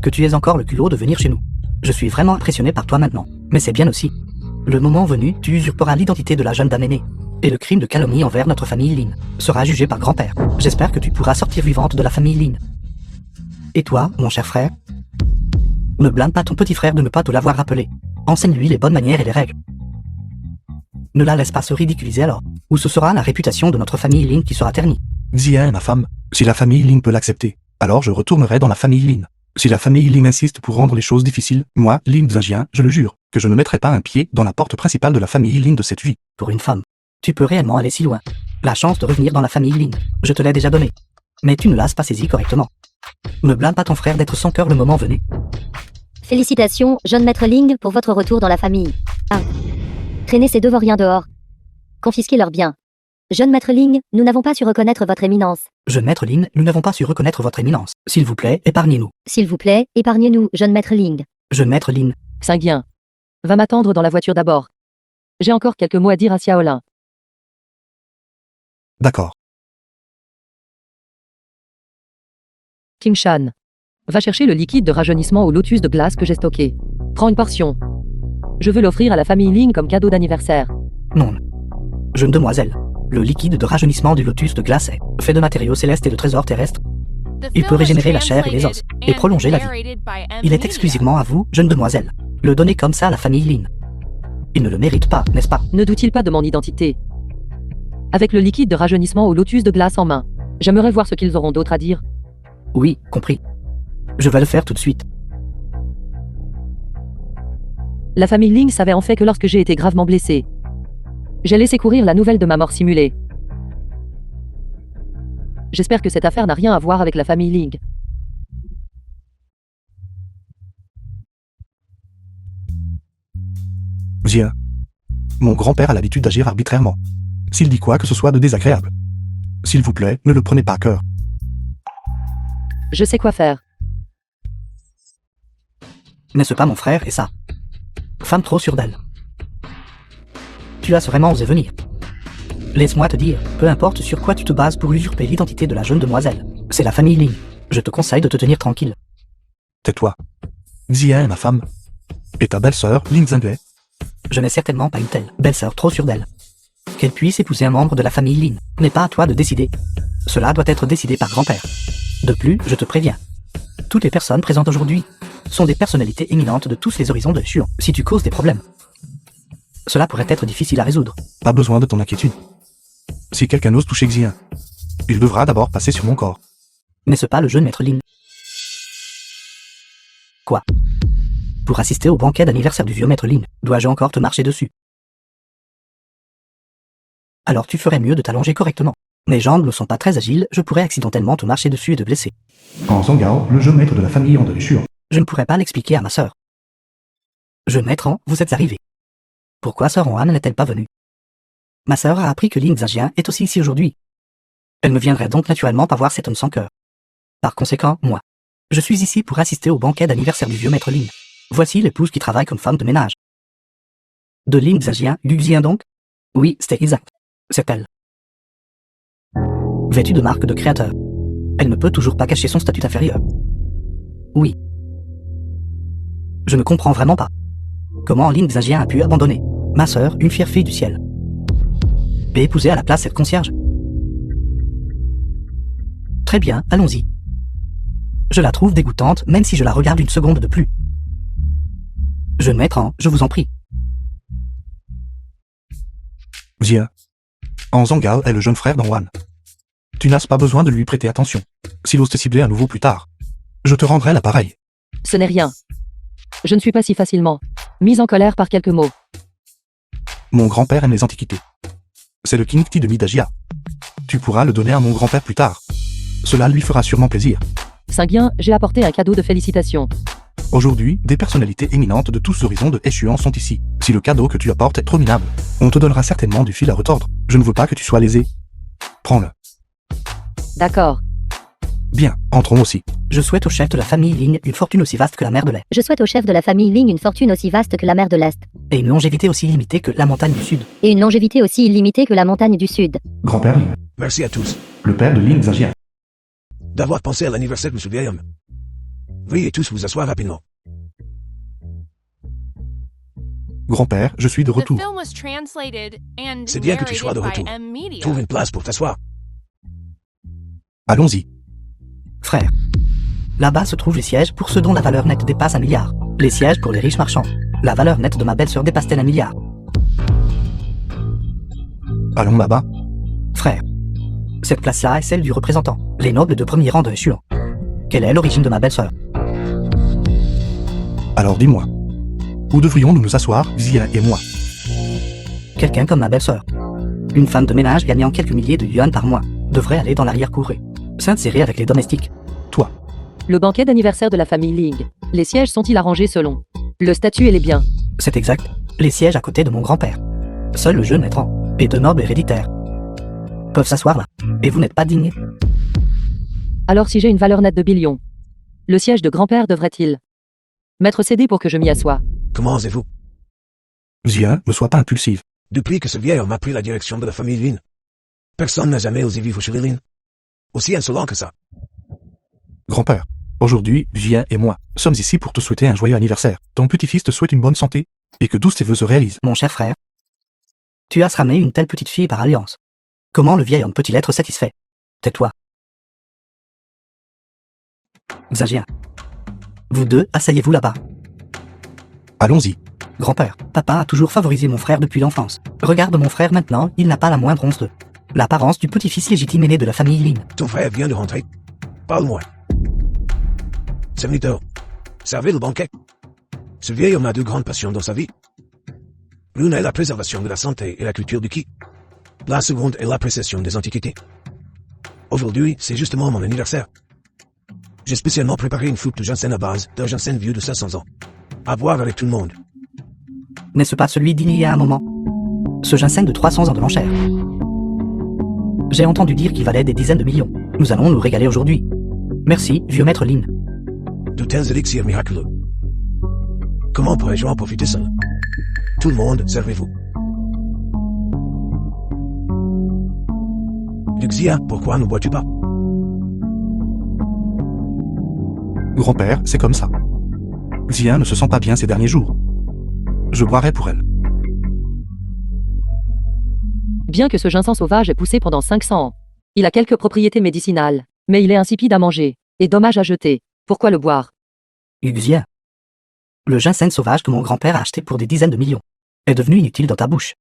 Que tu aies encore le culot de venir chez nous. Je suis vraiment impressionné par toi maintenant. Mais c'est bien aussi. Le moment venu, tu usurperas l'identité de la jeune dame aînée. Et le crime de calomnie envers notre famille Lin sera jugé par grand-père. J'espère que tu pourras sortir vivante de la famille Lin. Et toi, mon cher frère? Ne blâme pas ton petit frère de ne pas te l'avoir rappelé. Enseigne-lui les bonnes manières et les règles. Ne la laisse pas se ridiculiser alors, ou ce sera la réputation de notre famille Lin qui sera ternie. Xian est ma femme. Si la famille Lin peut l'accepter, alors je retournerai dans la famille Lin. Si la famille Lin insiste pour rendre les choses difficiles, moi, Lin Zhajian, je le jure, que je ne mettrai pas un pied dans la porte principale de la famille Lin de cette vie. Pour une femme, tu peux réellement aller si loin. La chance de revenir dans la famille Lin, je te l'ai déjà donnée. Mais tu ne l'as pas saisie correctement. Ne blâme pas ton frère d'être sans cœur le moment venu. Félicitations, jeune maître Ling, pour votre retour dans la famille. Ah. Traînez ces deux vauriens dehors. Confisquez leurs biens. Jeune maître Ling, nous n'avons pas su reconnaître votre éminence. Jeune maître Lin, nous n'avons pas su reconnaître votre éminence. S'il vous plaît, épargnez-nous. S'il vous plaît, épargnez-nous, jeune maître Ling. Jeune maître Lin, Xinguien. Va m'attendre dans la voiture d'abord. J'ai encore quelques mots à dire à Xiaolin. D'accord. Qingshan. Va chercher le liquide de rajeunissement au lotus de glace que j'ai stocké. Prends une portion. Je veux l'offrir à la famille Ling comme cadeau d'anniversaire. non. Jeune demoiselle, Le liquide de rajeunissement du lotus de glace est fait de matériaux célestes et de trésors terrestres. The Il peut film was régénérer la chair et les os, translated et and prolonger la vie. narrated by M. Il est Media. exclusivement à vous, jeune demoiselle. Le donner comme ça à la famille Lin. Il ne le mérite pas, n'est-ce pas? Ne doute-t-il pas de mon identité? Avec le liquide de rajeunissement au lotus de glace en main, j'aimerais voir ce qu'ils auront d'autre à dire. Oui, compris. Je vais le faire tout de suite. La famille Ling savait en fait que lorsque j'ai été gravement blessé, j'ai laissé courir la nouvelle de ma mort simulée. J'espère que cette affaire n'a rien à voir avec la famille Ling. Xia. Mon grand-père a l'habitude d'agir arbitrairement. S'il dit quoi que ce soit de désagréable. S'il vous plaît, ne le prenez pas à cœur. Je sais quoi faire. N'est-ce pas mon frère et ça? Femme trop sûre d'elle. Tu as vraiment osé venir. Laisse-moi te dire, peu importe sur quoi tu te bases pour usurper l'identité de la jeune demoiselle, c'est la famille Ling. Je te conseille de te tenir tranquille. Tais-toi. Xia est ma femme. Et ta belle-sœur, Lin Zhenglei. Je n'ai certainement pas une telle belle-sœur trop sûre d'elle. Qu'elle puisse épouser un membre de la famille Lin n'est pas à toi de décider. Cela doit être décidé par grand-père. De plus, je te préviens. Toutes les personnes présentes aujourd'hui sont des personnalités éminentes de tous les horizons de Shuan. Si tu causes des problèmes, cela pourrait être difficile à résoudre. Pas besoin de ton inquiétude. Si quelqu'un ose toucher Xia, il devra d'abord passer sur mon corps. N'est-ce pas le jeune maître Lin? Quoi? Pour assister au banquet d'anniversaire du vieux maître Lin, dois-je encore te marcher dessus? Alors tu ferais mieux de t'allonger correctement. Mes jambes ne sont pas très agiles, je pourrais accidentellement te marcher dessus et te blesser. En Zhonggao, le jeune maître de la famille en de Shuan. Je ne pourrais pas l'expliquer à ma sœur. Jeune maître Han, vous êtes arrivé. Pourquoi sœur Han n'est-elle pas venue? Ma sœur a appris que Lin Zhajian est aussi ici aujourd'hui. Elle ne viendrait donc naturellement pas voir cet homme sans cœur. Par conséquent, moi, je suis ici pour assister au banquet d'anniversaire du vieux maître Lin. Voici l'épouse qui travaille comme femme de ménage. De Lin Zhajian, Luxien donc? Oui, c'est exact. C'est elle. Vêtue de marque de créateur. Elle ne peut toujours pas cacher son statut inférieur. Oui. Je ne comprends vraiment pas. Comment Lin Zhajian a pu abandonner ma sœur, une fière fille du ciel, et épouser à la place cette concierge? Très bien, allons-y. Je la trouve dégoûtante, même si je la regarde une seconde de plus. Jeune maître Han, je vous en prie. Xia. En Zhonggao est le jeune frère d'Anwan. Tu n'as pas besoin de lui prêter attention. S'il ose te cibler à nouveau plus tard, je te rendrai l'appareil. Ce n'est rien. Je ne suis pas si facilement mise en colère par quelques mots. Mon grand-père aime les antiquités. C'est le King Ti de Midajia. Tu pourras le donner à mon grand-père plus tard. Cela lui fera sûrement plaisir. Saint-Guien, j'ai apporté un cadeau de félicitations. Aujourd'hui, des personnalités éminentes de tous horizons de Shuan sont ici. Si le cadeau que tu apportes est trop minable, on te donnera certainement du fil à retordre. Je ne veux pas que tu sois lésé. Prends-le. D'accord. Bien, entrons aussi. Je souhaite au chef de la famille Ling une fortune aussi vaste que la mer de l'Est, Je souhaite au chef de la famille Ling une fortune aussi vaste que la mer de l'Est, et une longévité aussi limitée que la montagne du Sud. et une longévité aussi illimitée que la montagne du Sud. Grand-père Lin, Merci à tous le père de Lin Zhajian. d'avoir pensé à l'anniversaire de M. vieil homme. Veuillez tous vous asseoir rapidement. Grand-père, je suis de The retour. film was translated and C'est bien que tu sois de narrated by retour. M. Media. Trouve une place pour t'asseoir. Allons-y. Frère. Là-bas se trouvent les sièges pour ceux dont la valeur nette dépasse 1 milliard. Les sièges pour les riches marchands. La valeur nette de ma belle-sœur dépasse-t-elle 1 milliard? Allons là-bas. Frère. Cette place-là est celle du représentant. Les nobles de premier rang de Shuan. Quelle est l'origine de ma belle-sœur? Alors dis-moi. Où devrions-nous nous asseoir, Xia et moi? Quelqu'un comme ma belle-sœur. Une femme de ménage gagnant quelques milliers de yuan par mois devrait aller dans l'arrière-cour et s'insérer avec les domestiques. Toi. Le banquet d'anniversaire de la famille Ling. Les sièges sont-ils arrangés selon le statut et les biens? C'est exact. Les sièges à côté de mon grand-père. Seul le jeune maître Han et deux nobles héréditaires peuvent s'asseoir là. Et vous n'êtes pas digne. Alors si j'ai une valeur nette de billions, le siège de grand-père devrait-il m'être cédé pour que je m'y assoie? Comment osez-vous? Xia, ne sois pas impulsive. Depuis que ce vieil homme a pris la direction de la famille Lin, personne n'a jamais osé vivre chez les Lin. Aussi insolent que ça. Grand-père, aujourd'hui, Xia et moi sommes ici pour te souhaiter un joyeux anniversaire. Ton petit-fils te souhaite une bonne santé et que tous tes vœux se réalisent. Mon cher frère. Tu as ramé une telle petite fille par alliance. Comment le vieil homme peut-il être satisfait? Tais-toi. Xagien. Vous deux, asseyez-vous là-bas. Allons-y. Grand-père, papa a toujours favorisé mon frère depuis l'enfance. Regarde mon frère maintenant, il n'a pas la moindre once de l'apparence du petit-fils légitime aîné de la famille Lin. Ton frère vient de rentrer. Parle-moi. Serviteur, servez le banquet. Ce vieil homme a deux grandes passions dans sa vie. L'une est la préservation de la santé et la culture du qi. La seconde est l'appréciation des antiquités. Aujourd'hui, c'est justement mon anniversaire. J'ai spécialement préparé une flûte de ginseng à base d'un ginseng vieux de 500 ans. À boire avec tout le monde. N'est-ce pas celui d'il y a un moment? Ce ginseng de 300 ans de l'enchère. J'ai entendu dire qu'il valait des dizaines de millions. Nous allons nous régaler aujourd'hui. Merci, vieux maître Lin. De tels élixirs miraculeux. Comment pourrais-je en profiter seul? Tout le monde, servez-vous. Luxia, pourquoi ne bois-tu pas? Grand-père, c'est comme ça. Xia ne se sent pas bien ces derniers jours. Je boirai pour elle. Bien que ce ginseng sauvage ait poussé pendant 500 ans, il a quelques propriétés médicinales, mais il est insipide à manger, et dommage à jeter. Pourquoi le boire? Xia. Le ginseng sauvage que mon grand-père a acheté pour des dizaines de millions est devenu inutile dans ta bouche.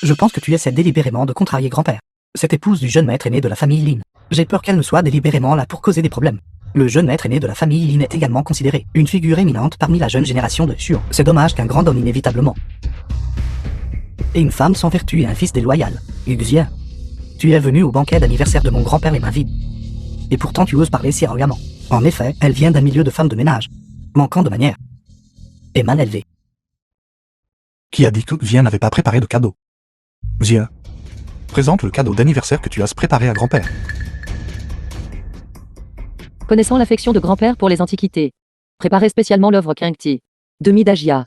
Je pense que tu essaies délibérément de contrarier grand-père. Cette épouse du jeune maître aîné de la famille Lin. J'ai peur qu'elle ne soit délibérément là pour causer des problèmes. Le jeune maître aîné de la famille Lin est également considéré une figure éminente parmi la jeune génération de Xuan. C'est dommage qu'un grand homme inévitablement. Et une femme sans vertu et un fils déloyal. Xia. Tu es venu au banquet d'anniversaire de mon grand-père les mains vides. Et pourtant tu oses parler si arrogamment. En effet, elle vient d'un milieu de femmes de ménage, manquant de manières, et mal élevée. Qui a dit que Xia n'avait pas préparé de cadeau? Xia, présente le cadeau d'anniversaire que tu as préparé à grand-père. Connaissant l'affection de grand-père pour les antiquités, préparez spécialement l'œuvre Qingti, de Midagia.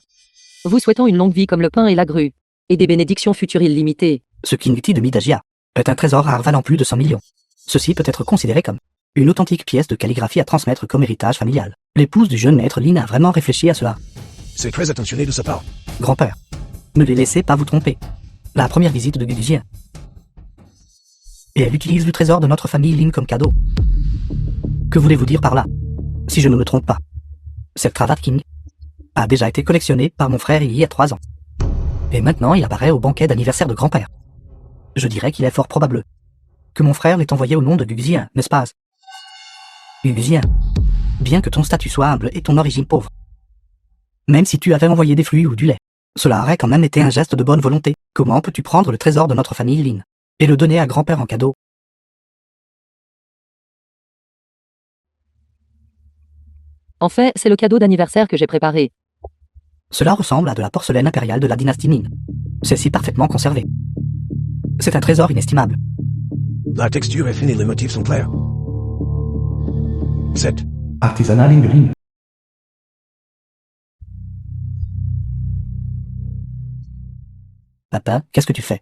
Vous souhaitant une longue vie comme le pain et la grue, et des bénédictions futures illimitées. Ce Qingti de Midagia est un trésor rare valant plus de 100 millions. Ceci peut être considéré comme une authentique pièce de calligraphie à transmettre comme héritage familial. L'épouse du jeune maître Lin a vraiment réfléchi à cela. C'est très attentionné de sa part. Grand-père, ne les laissez pas vous tromper. La première visite de Xia. Et elle utilise le trésor de notre famille Lin comme cadeau. Que voulez-vous dire par là? Si je ne me trompe pas, cette cravate King a déjà été collectionnée par mon frère il y a 3 ans. Et maintenant il apparaît au banquet d'anniversaire de grand-père. Je dirais qu'il est fort probable que mon frère l'ait envoyé au nom de Xia, n'est-ce pas? Xia, bien que ton statut soit humble et ton origine pauvre, même si tu avais envoyé des fruits ou du lait, cela aurait quand même été un geste de bonne volonté. Comment peux-tu prendre le trésor de notre famille Lin et le donner à grand-père en cadeau? En fait, c'est le cadeau d'anniversaire que j'ai préparé. Cela ressemble à de la porcelaine impériale de la dynastie Ming. C'est si parfaitement conservé. C'est un trésor inestimable. La texture est fine et les motifs sont clairs. 7. Artisanat Ling. Papa, qu'est-ce que tu fais?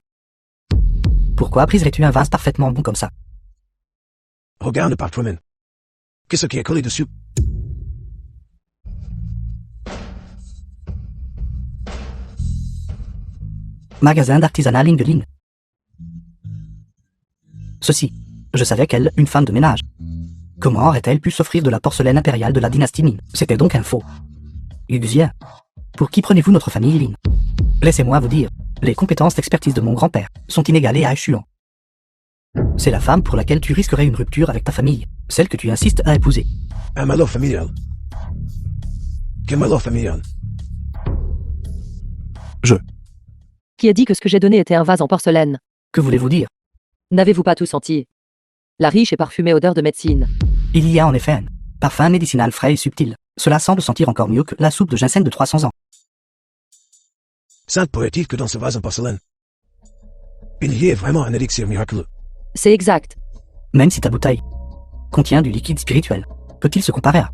Pourquoi briserais-tu un vase parfaitement bon comme ça? Regarde par toi-même. Qu'est-ce qui est collé dessus? Magasin d'artisanat Ling de Ling. Ceci. Je savais qu'elle, une femme de ménage. Comment aurait-elle pu s'offrir de la porcelaine impériale de la dynastie Ming? C'était donc un faux. Xia. Pour qui prenez-vous notre famille Lin? Laissez-moi vous dire, les compétences d'expertise de mon grand-père sont inégalées à Xuan. C'est la femme pour laquelle tu risquerais une rupture avec ta famille, celle que tu insistes à épouser. Un malheur familial. Quel malheur familial? Qui a dit que ce que j'ai donné était un vase en porcelaine? Que voulez-vous dire? N'avez-vous pas tout senti? La riche et parfumée odeur de médecine. Il y a en effet un parfum médicinal frais et subtil. Cela semble sentir encore mieux que la soupe de ginseng de 300 ans. Sainte pourrait-il que dans ce vase en porcelaine? Il y ait vraiment un élixir miraculeux. C'est exact. Même si ta bouteille contient du liquide spirituel, peut-il se comparer à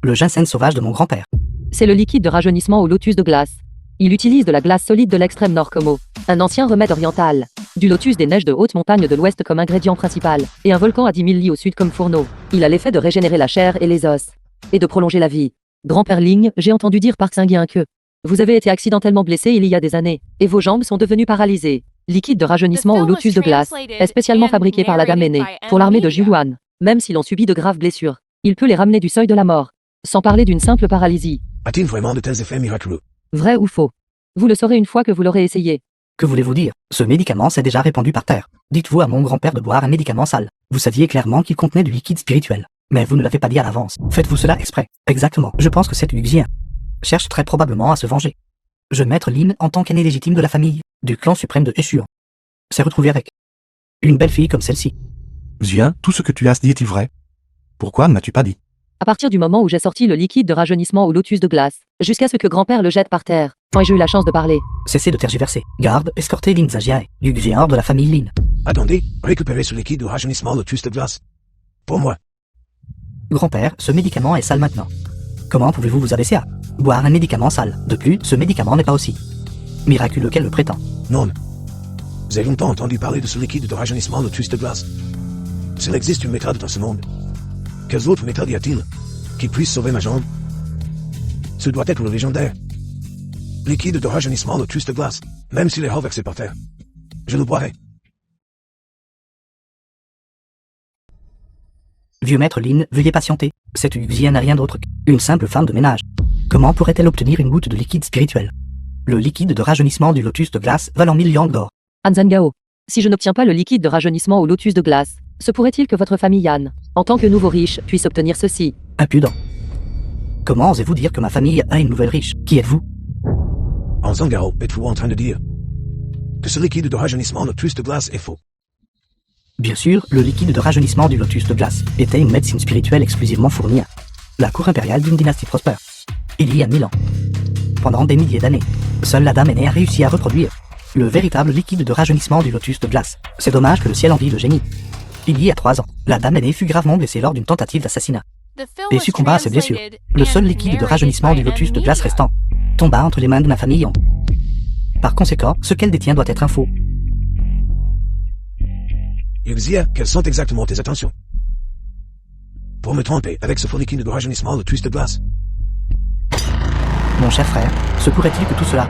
le ginseng sauvage de mon grand-père? C'est le liquide de rajeunissement au lotus de glace. Il utilise de la glace solide de l'extrême nord comme eau, un ancien remède oriental, du lotus des neiges de haute montagne de l'ouest comme ingrédient principal, et un volcan à 10 000 lits au sud comme fourneau. Il a l'effet de régénérer la chair et les os, et de prolonger la vie. Grand-père Ling, j'ai entendu dire par Xinguien que vous avez été accidentellement blessé il y a des années, et vos jambes sont devenues paralysées. Liquide de rajeunissement au lotus de glace est spécialement fabriqué par la Dame Aînée pour l'armée de Jiuan. Même s'ils ont subi de graves blessures, il peut les ramener du seuil de la mort. Sans parler d'une simple paralysie. A-t-il vraiment de tels effets miraculeux? Vrai ou faux? Vous le saurez une fois que vous l'aurez essayé. Que voulez-vous dire? Ce médicament s'est déjà répandu par terre. Dites-vous à mon grand-père de boire un médicament sale. Vous saviez clairement qu'il contenait du liquide spirituel. Mais vous ne l'avez pas dit à l'avance. Faites-vous cela exprès? Exactement. Je pense que cet Uxien cherche très probablement à se venger. Jeune maître Lin, en tant qu'aîné légitime de la famille, du clan suprême de Eshuan, s'est retrouvé avec une belle fille comme celle-ci. Viens, tout ce que tu as dit est-il vrai? Pourquoi ne m'as-tu pas dit? À partir du moment où j'ai sorti le liquide de rajeunissement au lotus de glace, jusqu'à ce que grand-père le jette par terre, quand j'ai eu la chance de parler. Cessez de tergiverser. Garde, escortez Lin Zhajiae, Uxien hors de la famille Lin. Attendez, récupérez ce liquide de rajeunissement lotus de glace. Pour moi. Grand-père, ce médicament est sale maintenant. Comment pouvez-vous vous abaisser à boire un médicament sale? De plus, ce médicament n'est pas aussi miraculeux qu'elle le prétend. Non. J'ai longtemps entendu parler de ce liquide de rajeunissement lotus de glace. S'il existe une méthode dans ce monde, quelles autres méthodes y a-t-il qui puisse sauver ma jambe? Ce doit être le légendaire liquide de rajeunissement lotus de glace, même s'il est renversé par terre. Je le boirai. Vieux maître Lin, veuillez patienter. Cette Uxien n'a rien d'autre qu'une simple femme de ménage. Comment pourrait-elle obtenir une goutte de liquide spirituel? Le liquide de rajeunissement du lotus de glace valant 1000 yang d'or. Anzangao, si je n'obtiens pas le liquide de rajeunissement au lotus de glace, se pourrait-il que votre famille Yan, en tant que nouveau riche, puisse obtenir ceci? Impudent. Comment osez-vous dire que ma famille a une nouvelle riche? Qui êtes-vous? En Zangaro, êtes-vous en train de dire que ce liquide de rajeunissement lotus de glace est faux? Bien sûr, le liquide de rajeunissement du lotus de glace était une médecine spirituelle exclusivement fournie à la cour impériale d'une dynastie prospère. Il y a 1000 ans. Pendant des milliers d'années, seule la Dame Aînée a réussi à reproduire le véritable liquide de rajeunissement du lotus de glace. C'est dommage que le ciel envie le génie. Il y a 3 ans, la Dame Aînée fut gravement blessée lors d'une tentative d'assassinat et succomba à ses blessures. Le seul liquide de rajeunissement du lotus de glace restant tomba entre les mains de ma famille Yang. Par conséquent, ce qu'elle détient doit être un faux. Uxia, quelles sont exactement tes intentions pour me tromper avec ce faux liquide de rajeunissement lotus de glace? Mon cher frère, se pourrait-il que tout cela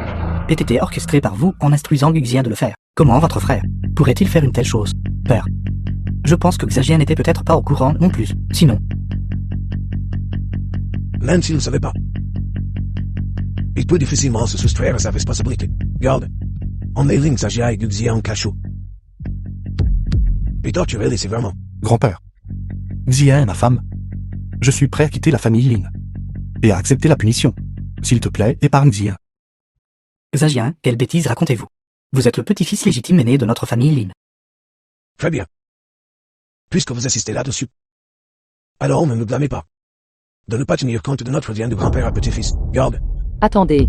ait été orchestré par vous en instruisant Uxien de le faire? Comment votre frère pourrait-il faire une telle chose? Père, je pense que Xagien n'était peut-être pas au courant non plus. Sinon, même s'il ne savait pas, il peut difficilement se soustraire à sa responsabilité. Garde, emmenez Xagia et Uxia en cachot et torturez-les sévèrement. Grand-père. Xien est ma femme. Je suis prêt à quitter la famille Lin et à accepter la punition. S'il te plaît, épargne Xien. Xagien, quelle bêtise racontez-vous? Vous êtes le petit-fils légitime aîné de notre famille Lin. Très bien. Puisque vous assistez là-dessus, alors ne me blâmez pas de ne pas tenir compte de notre lien de grand-père à petit-fils. Garde. Attendez.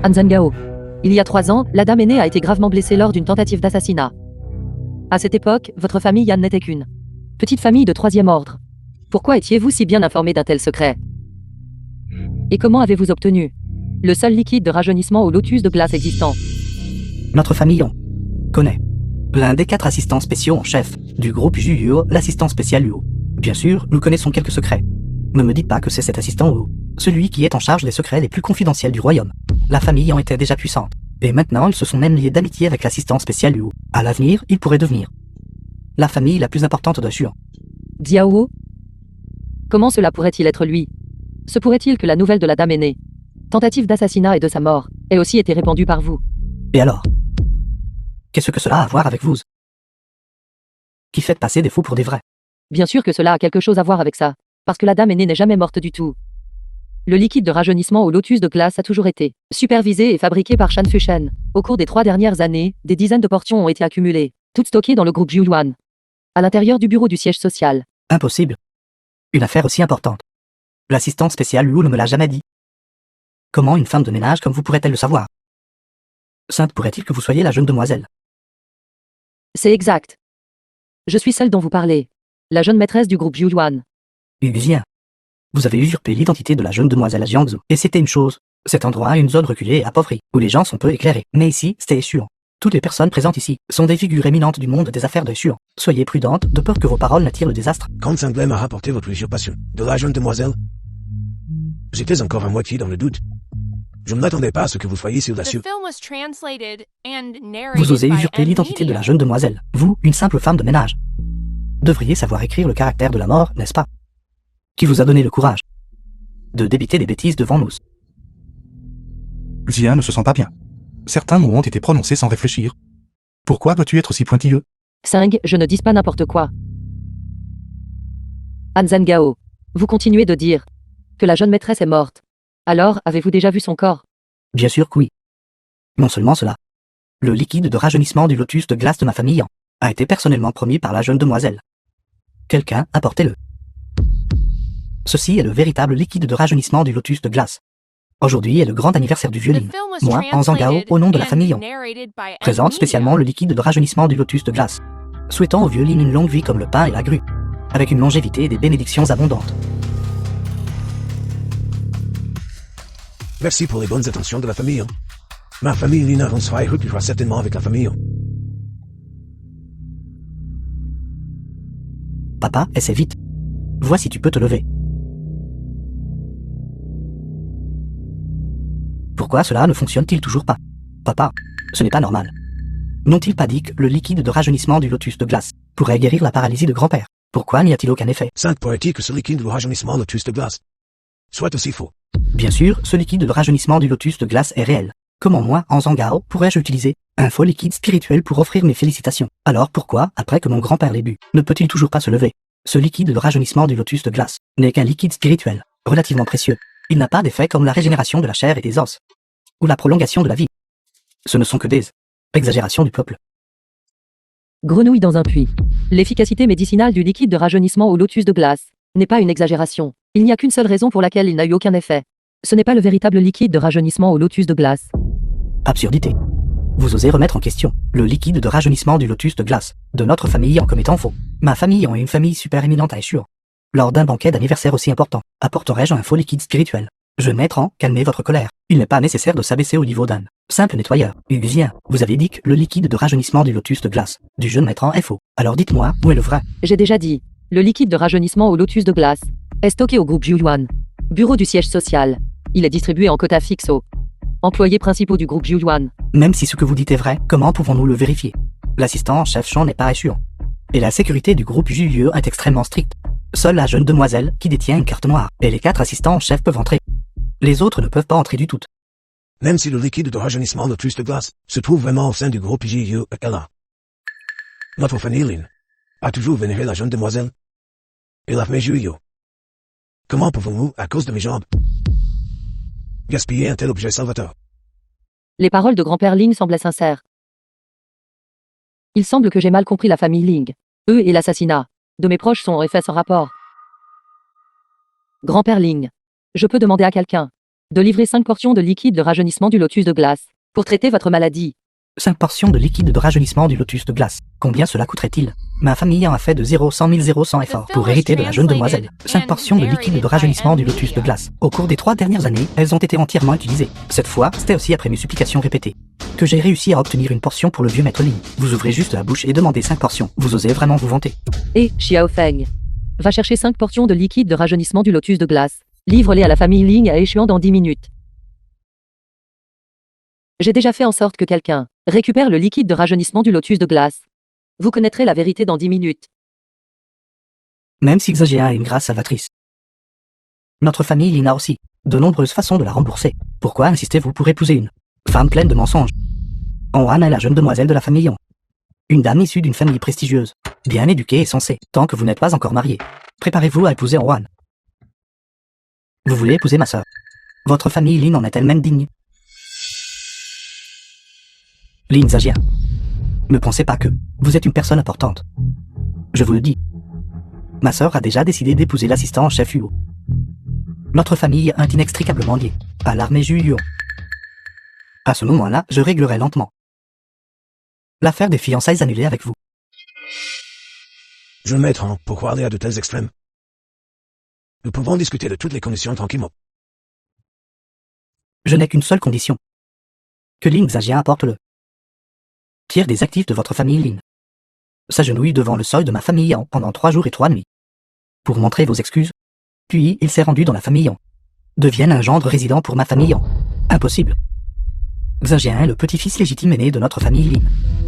Anzangao, il y a 3 ans, la Dame Aînée a été gravement blessée lors d'une tentative d'assassinat. À cette époque, votre famille Yan n'était qu'une petite famille de 3e ordre. Pourquoi étiez-vous si bien informé d'un tel secret? Et comment avez-vous obtenu le seul liquide de rajeunissement au lotus de glace existant? Notre famille Yang connaît l'un des 4 assistants spéciaux en chef du groupe Juyuo, l'assistant spécial Luo. Bien sûr, nous connaissons quelques secrets. Ne me dites pas que c'est cet assistant Luo, celui qui est en charge des secrets les plus confidentiels du royaume. La famille Yang était déjà puissante, et maintenant ils se sont même liés d'amitié avec l'assistant spécial Luo. À l'avenir, il pourrait devenir la famille la plus importante de Shuan. Diao? Comment cela pourrait-il être lui? Se pourrait-il que la nouvelle de la Dame Aînée, tentative d'assassinat et de sa mort, ait aussi été répandue par vous? Et alors? Qu'est-ce que cela a à voir avec vous? Qui faites passer des faux pour des vrais? Bien sûr que cela a quelque chose à voir avec ça, parce que la Dame Aînée n'est jamais morte du tout. Le liquide de rajeunissement au lotus de glace a toujours été supervisé et fabriqué par Shan Fushen. Au cours des 3 dernières années, des dizaines de portions ont été accumulées, toutes stockées dans le groupe Jiuan, à l'intérieur du bureau du siège social. Impossible. Une affaire aussi importante. L'assistant spécial Luo ne me l'a jamais dit. Comment une femme de ménage comme vous pourrait-elle le savoir? Sainte pourrait-il que vous soyez la jeune demoiselle? C'est exact. Je suis celle dont vous parlez, la jeune maîtresse du groupe Jiuan. Uxien, vous avez usurpé l'identité de la jeune demoiselle à Jiangsu, et c'était une chose. Cet endroit a une zone reculée et appauvrie, où les gens sont peu éclairés. Mais ici, c'était Shuan. Toutes les personnes présentes ici sont des figures éminentes du monde des affaires de Shuan. Soyez prudente, de peur que vos paroles n'attirent le désastre. Quand Sanglem a rapporté votre usurpation de la jeune demoiselle, j'étais encore à moitié dans le doute. Je ne m'attendais pas à ce que vous soyez si The audacieux. film was translated and narrated Vous osez by usurper Ed l'identité de la Media. jeune demoiselle, vous, une simple femme de ménage. Devriez savoir écrire le caractère de la mort, n'est-ce pas? Qui vous a donné le courage de débiter des bêtises devant nous? Zia ne se sent pas bien. Certains mots ont été prononcés sans réfléchir. Pourquoi dois-tu être si pointilleux? Sing, je ne dis pas n'importe quoi. Anzengao, vous continuez de dire que la jeune maîtresse est morte. Alors, avez-vous déjà vu son corps? Bien sûr que oui. Non seulement cela. Le liquide de rajeunissement du lotus de glace de ma famille a été personnellement promis par la jeune demoiselle. Quelqu'un apportez-le. Ceci est le véritable liquide de rajeunissement du lotus de glace. Aujourd'hui est le grand anniversaire du vieux The Lin. film was Moi, en Zangao, translated au nom de la and famille narrated by Ed présente Media. spécialement le liquide de rajeunissement du lotus de glace. Souhaitons au vieux Lin une longue vie comme le pain et la grue, avec une longévité et des bénédictions abondantes. Merci pour les bonnes attentions de la famille. Ma famille Lina von Zwei recupérera certainement avec la famille. Papa, essaie vite. Vois si tu peux te lever. Pourquoi cela ne fonctionne-t-il toujours pas? Papa, ce n'est pas normal. N'ont-ils pas dit que le liquide de rajeunissement du lotus de glace pourrait guérir la paralysie de grand-père? Pourquoi n'y a-t-il aucun effet? Sainte poétique que ce liquide de rajeunissement lotus de glace soit aussi faux. Bien sûr, ce liquide de rajeunissement du lotus de glace est réel. Comment moi, en Zangao, pourrais-je utiliser un faux liquide spirituel pour offrir mes félicitations? Alors pourquoi, après que mon grand-père l'ait bu, ne peut-il toujours pas se lever? Ce liquide de rajeunissement du lotus de glace n'est qu'un liquide spirituel, relativement précieux. Il n'a pas d'effet comme la régénération de la chair et des os, ou la prolongation de la vie. Ce ne sont que des exagérations du peuple. Grenouille dans un puits. L'efficacité médicinale du liquide de rajeunissement au lotus de glace n'est pas une exagération. Il n'y a qu'une seule raison pour laquelle il n'a eu aucun effet. Ce n'est pas le véritable liquide de rajeunissement au lotus de glace. Absurdité. Vous osez remettre en question le liquide de rajeunissement du lotus de glace de notre famille en comme étant faux. Ma famille est une famille super éminente à Échur. Lors d'un banquet d'anniversaire aussi important, apporterai-je un faux liquide spirituel? Je maître, calmez votre colère. Il n'est pas nécessaire de s'abaisser au niveau d'un simple nettoyeur. Hugusien, vous avez dit que le liquide de rajeunissement du lotus de glace du jeune maître est faux. Alors dites-moi, où est le vrai? J'ai déjà dit, le liquide de rajeunissement au lotus de glace est stocké au groupe Jiuyuan, bureau du siège social. Il est distribué en quotas fixes aux employés principaux du groupe Jiuyuan. Même si ce que vous dites est vrai, comment pouvons-nous le vérifier? L'assistant en chef Chon n'est pas Échur. Et la sécurité du groupe Juyue est extrêmement stricte. Seule la jeune demoiselle, qui détient une carte noire, et les 4 assistants en chef peuvent entrer. Les autres ne peuvent pas entrer du tout. Même si le liquide de rajeunissement lotus de glace se trouve vraiment au sein du groupe IGU et là. Notre famille Lin a toujours vénéré la jeune demoiselle et l'a fait Juyo. Comment pouvons-nous, à cause de mes jambes, gaspiller un tel objet salvateur? Les paroles de grand-père Ling semblaient sincères. Il semble que j'ai mal compris la famille Ling. Eux et l'assassinat de mes proches sont en effet sans rapport. Grand-père Ling, je peux demander à quelqu'un de livrer 5 portions de liquide de rajeunissement du lotus de glace pour traiter votre maladie. 5 portions de liquide de rajeunissement du lotus de glace. Combien cela coûterait-il? Ma famille en a fait de 0 100 000 0 100 efforts pour hériter de la jeune demoiselle. 5 portions de liquide de rajeunissement du lotus de glace. Au cours des 3 dernières années, elles ont été entièrement utilisées. Cette fois, c'était aussi après mes supplications répétées que j'ai réussi à obtenir une portion pour le vieux maître Lin. Vous ouvrez juste la bouche et demandez 5 portions. Vous osez vraiment vous vanter? Et, Xiaofeng, va chercher 5 portions de liquide de rajeunissement du lotus de glace. Livre-les à la famille Ling à échéant dans 10 minutes. J'ai déjà fait en sorte que quelqu'un récupère le liquide de rajeunissement du lotus de glace. Vous connaîtrez la vérité dans 10 minutes. Même si Xagéa est une grâce salvatrice. Notre famille Lin a aussi de nombreuses façons de la rembourser. Pourquoi insistez-vous pour épouser une femme pleine de mensonges? Oran est la jeune demoiselle de la famille On. Une dame issue d'une famille prestigieuse, bien éduquée et sensée. Tant que vous n'êtes pas encore marié, préparez-vous à épouser Oran. Vous voulez épouser ma sœur? Votre famille Lin en est elle-même digne? Lin Xagéa, ne pensez pas que vous êtes une personne importante. Je vous le dis. Ma sœur a déjà décidé d'épouser l'assistant en chef Huo. Notre famille est inextricablement liée à l'armée Juyuan. À ce moment-là, je réglerai lentement l'affaire des fiançailles annulées avec vous. Jeune maître, pourquoi aller à de tels extrêmes? Nous pouvons discuter de toutes les conditions tranquillement. Je n'ai qu'une seule condition. Que Lin Xagéa apporte le tiers des actifs de votre famille Lin. S'agenouille devant le seuil de ma famille An pendant 3 jours et 3 nuits. Pour montrer vos excuses. Puis il s'est rendu dans la famille An. Devienne un gendre résident pour ma famille An. Impossible. Xingien est le petit-fils légitime aîné de notre famille Lin.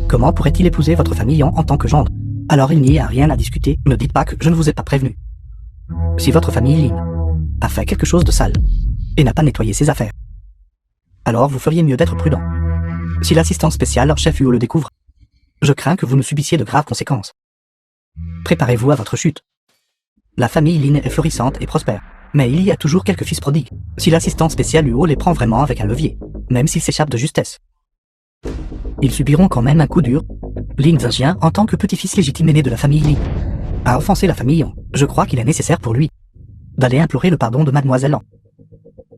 Comment pourrait-il épouser votre famille en tant que gendre? Alors il n'y a rien à discuter, ne dites pas que je ne vous ai pas prévenu. Si votre famille Lin a fait quelque chose de sale et n'a pas nettoyé ses affaires, alors vous feriez mieux d'être prudent. Si l'assistant spécial chef Huo le découvre, je crains que vous ne subissiez de graves conséquences. Préparez-vous à votre chute. La famille Lin est florissante et prospère, mais il y a toujours quelques fils prodigues. Si l'assistant spécial Huo les prend vraiment avec un levier, même s'ils s'échappent de justesse, ils subiront quand même un coup dur. Lin Xingien, en tant que petit-fils légitime aîné de la famille Lin, a offensé la famille Yang. Je crois qu'il est nécessaire pour lui d'aller implorer le pardon de Mademoiselle Lan.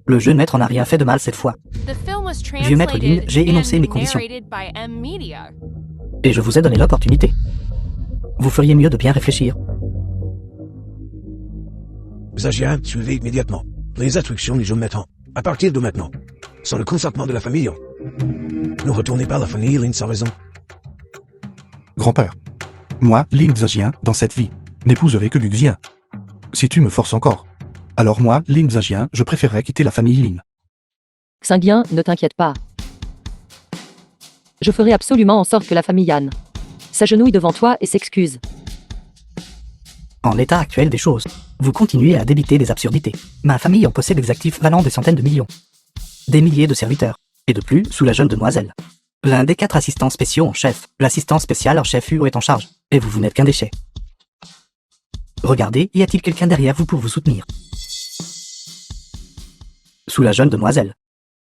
Le jeune maître en a rien fait de mal cette fois. Vieux maître Lin, j'ai énoncé mes conditions. Et je vous ai donné l'opportunité. Vous feriez mieux de bien réfléchir. Xingien, suivez immédiatement les instructions du jeune maître. À partir de maintenant, sans le consentement de la famille, ne retournez pas à la famille Lin sans raison. Grand-père, moi, Lin Xingien, dans cette vie, n'épouserai que Gu Xia. Si tu me forces encore, alors moi, Lin Xingien, je préférerais quitter la famille Lin. Xingien, ne t'inquiète pas. Je ferai absolument en sorte que la famille Yan s'agenouille devant toi et s'excuse. En l'état actuel des choses, vous continuez à débiter des absurdités. Ma famille en possède des actifs valant des centaines de millions. Des milliers de serviteurs. Et de plus, sous la jeune demoiselle. L'un des 4 assistants spéciaux en chef, l'assistant spécial en chef Huo est en charge. Et vous n'êtes qu'un déchet. Regardez, y a-t-il quelqu'un derrière vous pour vous soutenir? Sous la jeune demoiselle.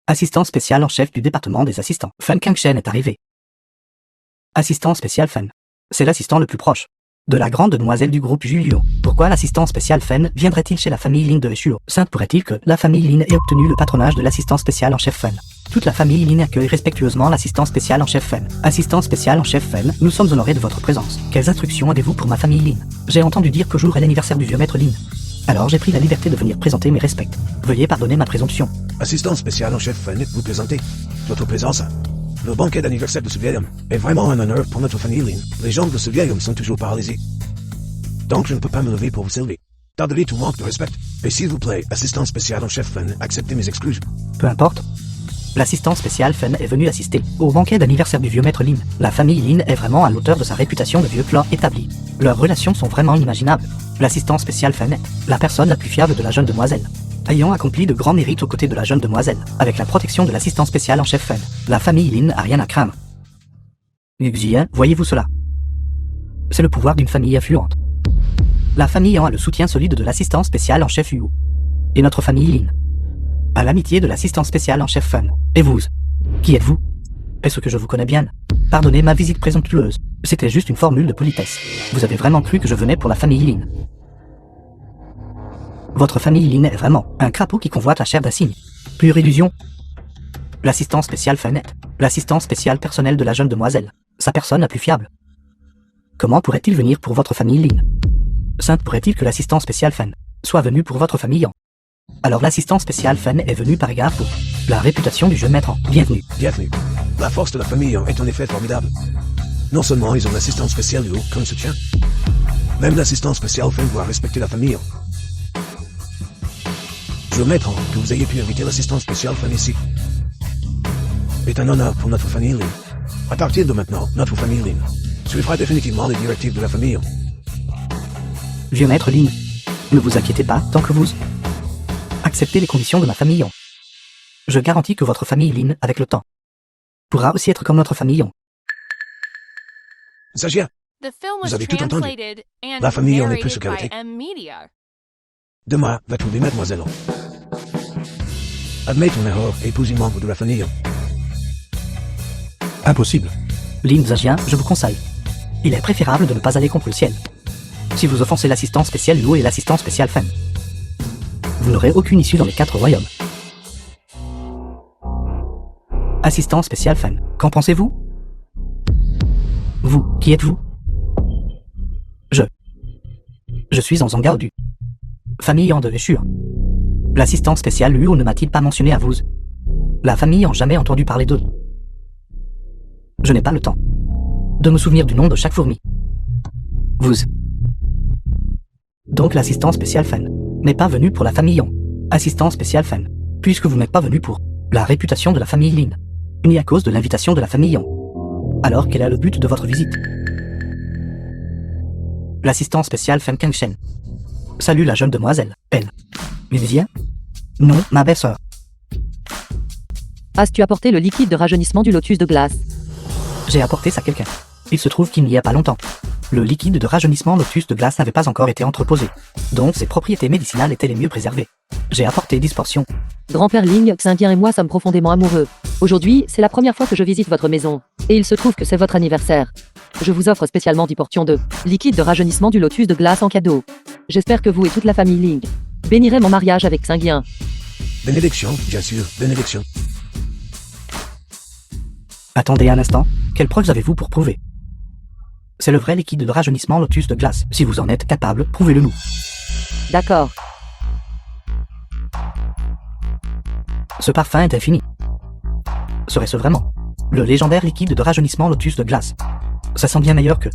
Assistant spécial en chef du département des assistants. Fan Kangshen est arrivé. Assistant spécial Fan. C'est l'assistant le plus proche de la grande demoiselle du groupe Julio. Pourquoi l'assistant spécial Fan viendrait-il chez la famille Lin de Eshuo? Sainte pourrait-il que la famille Lin ait obtenu le patronage de l'assistant spécial en chef Fan? Toute la famille Lin accueille respectueusement l'assistant spécial en chef Fan. Assistant spécial en chef Fan, nous sommes honorés de votre présence. Quelles instructions avez-vous pour ma famille Lin? J'ai entendu dire qu'aujourd'hui est l'anniversaire du vieux maître Lin. Alors j'ai pris la liberté de venir présenter mes respects. Veuillez pardonner ma présomption. Assistant spécial en chef Fan, vous présentez votre présence. Le banquet d'anniversaire de ce vieil homme est vraiment un honneur pour notre famille Lin. Les jambes de ce vieil homme sont toujours paralysées. Donc je ne peux pas me lever pour vous saluer. Pardonnez tout manque de respect. Et s'il vous plaît, assistant spécial en chef Fan, acceptez mes excuses. Peu importe. L'assistant spécial Fan est venu assister au banquet d'anniversaire du vieux maître Lin. La famille Lin est vraiment à l'auteur de sa réputation de vieux clan établi. Leurs relations sont vraiment inimaginables. L'assistant spécial Fan est la personne la plus fiable de la jeune demoiselle, ayant accompli de grands mérites aux côtés de la jeune demoiselle, avec la protection de l'assistant spécial en chef Fan. La famille Lin a rien à craindre. Xien, voyez-vous cela? C'est le pouvoir d'une famille influente. La famille Yang a le soutien solide de l'assistant spécial en chef Huo. Et notre famille Lin a l'amitié de l'assistant spécial en chef Fan. Et vous? Qui êtes-vous? Est-ce que je vous connais bien? Pardonnez ma visite présomptueuse. C'était juste une formule de politesse. Vous avez vraiment cru que je venais pour la famille Lin? Votre famille Lin est vraiment un crapaud qui convoite la chair d'un cygne. Pure illusion. L'assistant spécial Fan, l'assistant spécial personnel de la jeune demoiselle, sa personne la plus fiable. Comment pourrait-il venir pour votre famille Lin? Sainte pourrait-il que l'assistant spécial Fan soit venu pour votre famille Yang? Alors l'assistant spécial Fan est venu par égard pour la réputation du jeune maître. Bienvenue. Bienvenue. La force de la famille Yang est en effet formidable. Non seulement ils ont l'assistant spécial Huo comme soutien, même l'assistant spécial Fan doit respecter la famille Yang. Je maître que vous ayez pu inviter l'assistant spécial Fan ici est un honneur pour notre famille Lin. À partir de maintenant, notre famille Lin suivra définitivement les directives de la famille Yang. Vieux maître Lin, ne vous inquiétez pas tant que vous acceptez les conditions de ma famille Yang. Je garantis que votre famille Lin, avec le temps, pourra aussi être comme notre famille Yang. Xingien, Vous avez tout entendu. La famille en est plus sécurité. Demain va trouver Mademoiselle Lan. Admets ton erreur et épouse un membre de la famille Yang. Impossible. Lin Xingien, je vous conseille. Il est préférable de ne pas aller contre le ciel. Si vous offensez l'assistant spécial Huo et l'assistant spécial Fan, vous n'aurez aucune issue dans les 4 royaumes. Assistant spécial Fan, qu'en pensez-vous? Vous, qui êtes-vous? Je suis en Zhangao du famille Yang de Eshuo. L'assistant spécial Huo ne m'a-t-il pas mentionné à vous? La famille en jamais entendu parler d'eux. Je n'ai pas le temps de me souvenir du nom de chaque fourmi. Vous. Donc l'assistant spécial Fan n'est pas venu pour la famille Yang. Assistant spécial Fan, puisque vous n'êtes pas venu pour La réputation de la famille Lin. Ni à cause de l'invitation de la famille Yang. Alors quel est le but de votre visite? L'assistant spécial Feng Kengshen. Salut la jeune demoiselle. Elle. Musicien? Non, ma belle-sœur. As-tu apporté le liquide de rajeunissement du lotus de glace? J'ai apporté ça à quelqu'un. Il se trouve qu'il n'y a pas longtemps. Le liquide de rajeunissement lotus de glace n'avait pas encore été entreposé. Donc ses propriétés médicinales étaient les mieux préservées. J'ai apporté 10 portions. Grand-père Ling, Xingyan et moi sommes profondément amoureux. Aujourd'hui, c'est la première fois que je visite votre maison. Et il se trouve que c'est votre anniversaire. Je vous offre spécialement 10 portions de liquide de rajeunissement du lotus de glace en cadeau. J'espère que vous et toute la famille Ling bénirez mon mariage avec Xingyan. Bénédiction, bien sûr, bénédiction. Attendez un instant, quelles preuves avez-vous pour prouver? C'est le vrai liquide de rajeunissement lotus de glace. Si vous en êtes capable, prouvez-le nous. D'accord. Ce parfum est infini. Serait-ce vraiment le légendaire liquide de rajeunissement lotus de glace? Ça sent bien meilleur que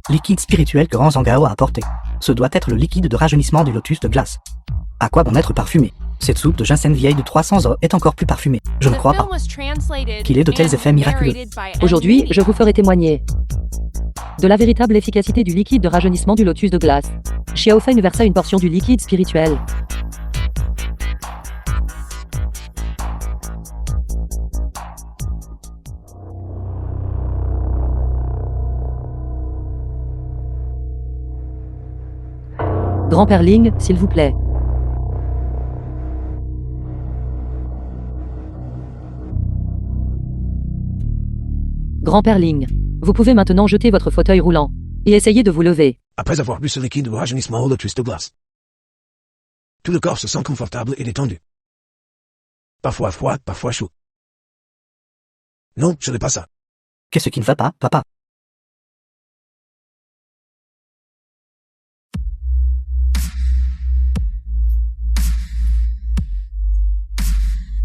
liquide spirituel que Ran Zhangao a apporté. Ce doit être le liquide de rajeunissement du lotus de glace. À quoi bon être parfumé? Cette soupe de ginseng vieille de 300 ans est encore plus parfumée. Je ne crois pas qu'il ait de tels effets miraculeux. Aujourd'hui, je vous ferai témoigner de la véritable efficacité du liquide de rajeunissement du lotus de glace. Xiao Feng versa une portion du liquide spirituel. Grand-père Ling, s'il vous plaît. Grand-père Ling, vous pouvez maintenant jeter votre fauteuil roulant et essayer de vous lever. Après avoir bu ce liquide de rajeunissement au lotus de glace, tout le corps se sent confortable et détendu. Parfois froid, parfois chaud. Non, ce n'est pas ça. Qu'est-ce qui ne va pas, papa?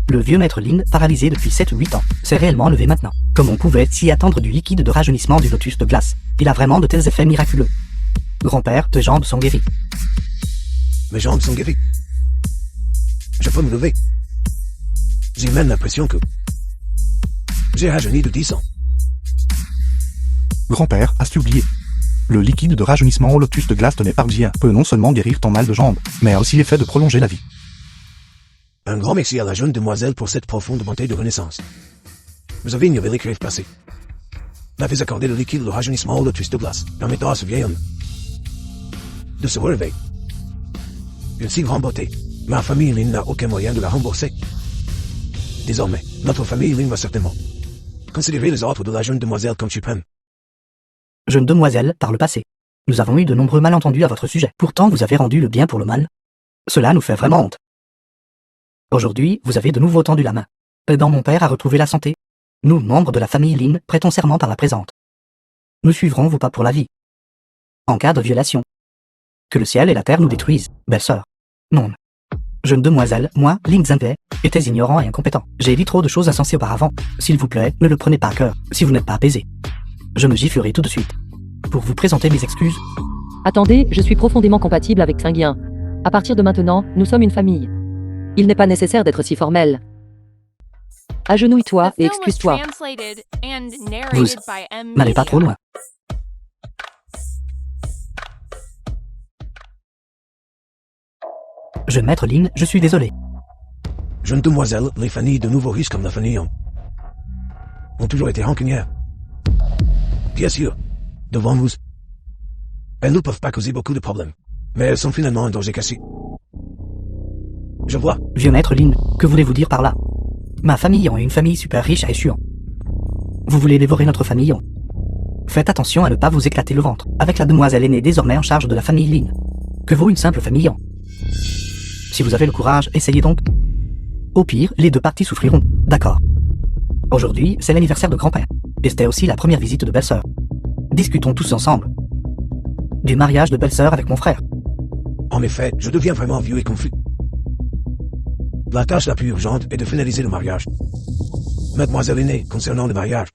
Le vieux maître Lin, paralysé depuis 7 ou 8 ans, s'est réellement levé maintenant. Comme on pouvait s'y attendre du liquide de rajeunissement du lotus de glace. Il a vraiment de tels effets miraculeux. Grand-père, tes jambes sont guéries. Mes jambes sont guéries. Je peux me lever. J'ai même l'impression que j'ai rajeuni de 10 ans. Grand-père, as-tu oublié? Le liquide de rajeunissement au lotus de glace tenait par bien peut non seulement guérir ton mal de jambes, mais a aussi l'effet de prolonger la vie. Un grand merci à la jeune demoiselle pour cette profonde bonté de renaissance. Vous avez ignoré les crèves passées. M'avez accordé le liquide de rajeunissement au lotus de glace, permettant à ce vieil homme de se relever. Une si grande beauté. Ma famille Lin n'a aucun moyen de la rembourser. Désormais, notre famille Lin va certainement considérer les ordres de la jeune demoiselle comme suprêmes. Jeune demoiselle, par le passé. Nous avons eu de nombreux malentendus à votre sujet. Pourtant, vous avez rendu le bien pour le mal. Cela nous fait vraiment honte. Aujourd'hui, vous avez de nouveau tendu la main, aidant mon père à retrouver la santé. Nous, membres de la famille Lin, prêtons serment par la présente. Nous suivrons vos pas pour la vie. En cas de violation. Que le ciel et la terre nous détruisent, belle-sœur. Non. Jeune demoiselle, moi, Ling Zhenwei, étais ignorant et incompétent. J'ai dit trop de choses insensées auparavant. S'il vous plaît, ne le prenez pas à cœur, si vous n'êtes pas apaisé. Je me giflerai tout de suite. Pour vous présenter mes excuses. Attendez, je suis profondément compatible avec Xingyan. À partir de maintenant, nous sommes une famille. Il n'est pas nécessaire d'être si formel. Agenouille-toi et excuse-toi. Vous n'allez pas trop loin. Jeune maître Lin, je suis désolé. Jeune demoiselle, les familles de nouveaux riches comme la famille Yang ont toujours été rancunières. Bien sûr, devant vous, elles ne peuvent pas causer beaucoup de problèmes, mais elles sont finalement un danger caché. Je vois. Vieux maître Lin, que voulez-vous dire par là? Ma famille Yang est une famille super riche et sûre. Vous voulez dévorer notre famille Yang? Faites attention à ne pas vous éclater le ventre, avec la demoiselle aînée désormais en charge de la famille Lin. Que vaut une simple famille Yang? Si vous avez le courage, essayez donc. Au pire, les deux parties souffriront. D'accord. Aujourd'hui, c'est l'anniversaire de grand-père. Et c'était aussi la première visite de belle-sœur. Discutons tous ensemble. Du mariage de belle-sœur avec mon frère. En effet, je deviens vraiment vieux et confus. La tâche la plus urgente est de finaliser le mariage. Mademoiselle aînée, concernant le mariage,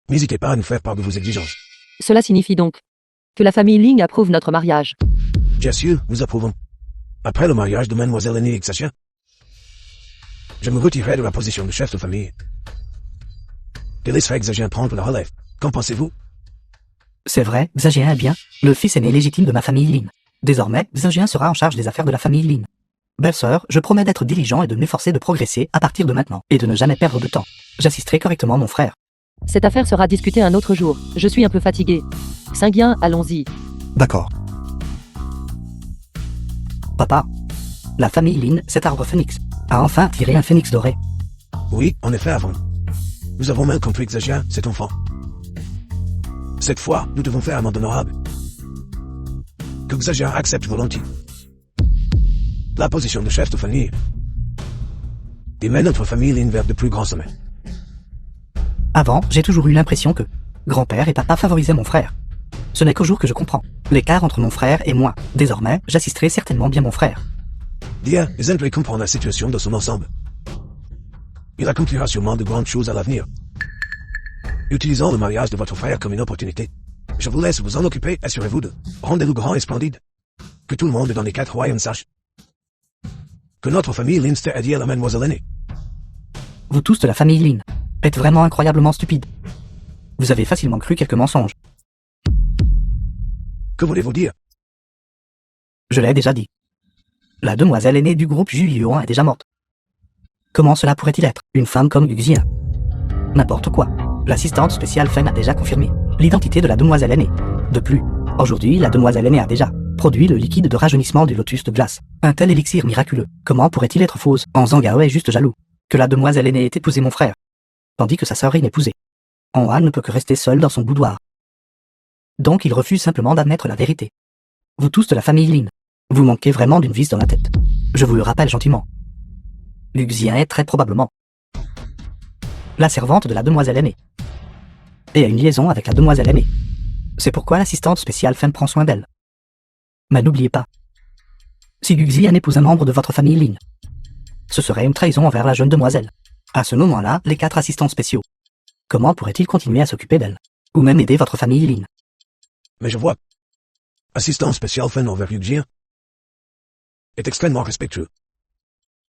n'hésitez pas à nous faire part de vos exigences. Cela signifie donc que la famille Ling approuve notre mariage. Bien sûr, nous approuvons. Après le mariage de mademoiselle aînée et Xaxia, Je me retirerai de la position de chef de famille. Et laisserai Xagien prendre la relève. Qu'en pensez-vous? C'est vrai, Xagien est bien le fils aîné légitime de ma famille Lin. Désormais, Xagien sera en charge des affaires de la famille Lin. Belle-sœur, je promets d'être diligent et de m'efforcer de progresser à partir de maintenant, et de ne jamais perdre de temps. J'assisterai correctement mon frère. Cette affaire sera discutée un autre jour. Je suis un peu fatigué. Saint-Guien, allons-y. D'accord. Papa, la famille Lin, cet arbre phénix, a enfin tiré un phénix doré. Oui, en effet, avant. Nous avons même compris Xagien, cet enfant. Cette fois, nous devons faire amende honorable. Que Xagien accepte volontiers la position de chef de famille et mène notre famille Lin vers de plus grands sommets. Avant, j'ai toujours eu l'impression que grand-père et papa favorisaient mon frère. Ce n'est qu'au jour que je comprends l'écart entre mon frère et moi. Désormais, j'assisterai certainement bien mon frère. Dia, j'aimerais comprendre la situation dans son ensemble. Il accomplira sûrement de grandes choses à l'avenir. Utilisons le mariage de votre frère comme une opportunité. Je vous laisse vous en occuper, assurez-vous de rendez-le grand et splendide. Que tout le monde dans les 4 royaumes sache que notre famille Lin à dire la mademoiselle aînée. Vous tous de la famille Lin êtes vraiment incroyablement stupides. Vous avez facilement cru quelques mensonges. Que voulez-vous dire? Je l'ai déjà dit. La demoiselle aînée du groupe Julien est déjà morte. Comment cela pourrait-il être une femme comme Xia? N'importe quoi. L'assistante spéciale Fen a déjà confirmé l'identité de la demoiselle aînée. De plus, aujourd'hui, la demoiselle aînée a déjà produit le liquide de rajeunissement du lotus de glace. Un tel élixir miraculeux, comment pourrait-il être faux? En Zhangao est juste jaloux que la demoiselle aînée ait épousé mon frère, tandis que sa sœur inépousée. Han ne peut que rester seul dans son boudoir. Donc il refuse simplement d'admettre la vérité. Vous tous de la famille Lin, vous manquez vraiment d'une vis dans la tête. Je vous le rappelle gentiment. Luxien est très probablement la servante de la demoiselle aînée, et a une liaison avec la demoiselle aînée. C'est pourquoi l'assistante spéciale Fen prend soin d'elle. Mais n'oubliez pas, si Luxian épouse un membre de votre famille Lin, ce serait une trahison envers la jeune demoiselle. À ce moment-là, les 4 assistants spéciaux, comment pourraient-ils continuer à s'occuper d'elle, ou même aider votre famille Lin? Mais je vois. Assistant spécial Fen envers Luxien est extrêmement respectueux.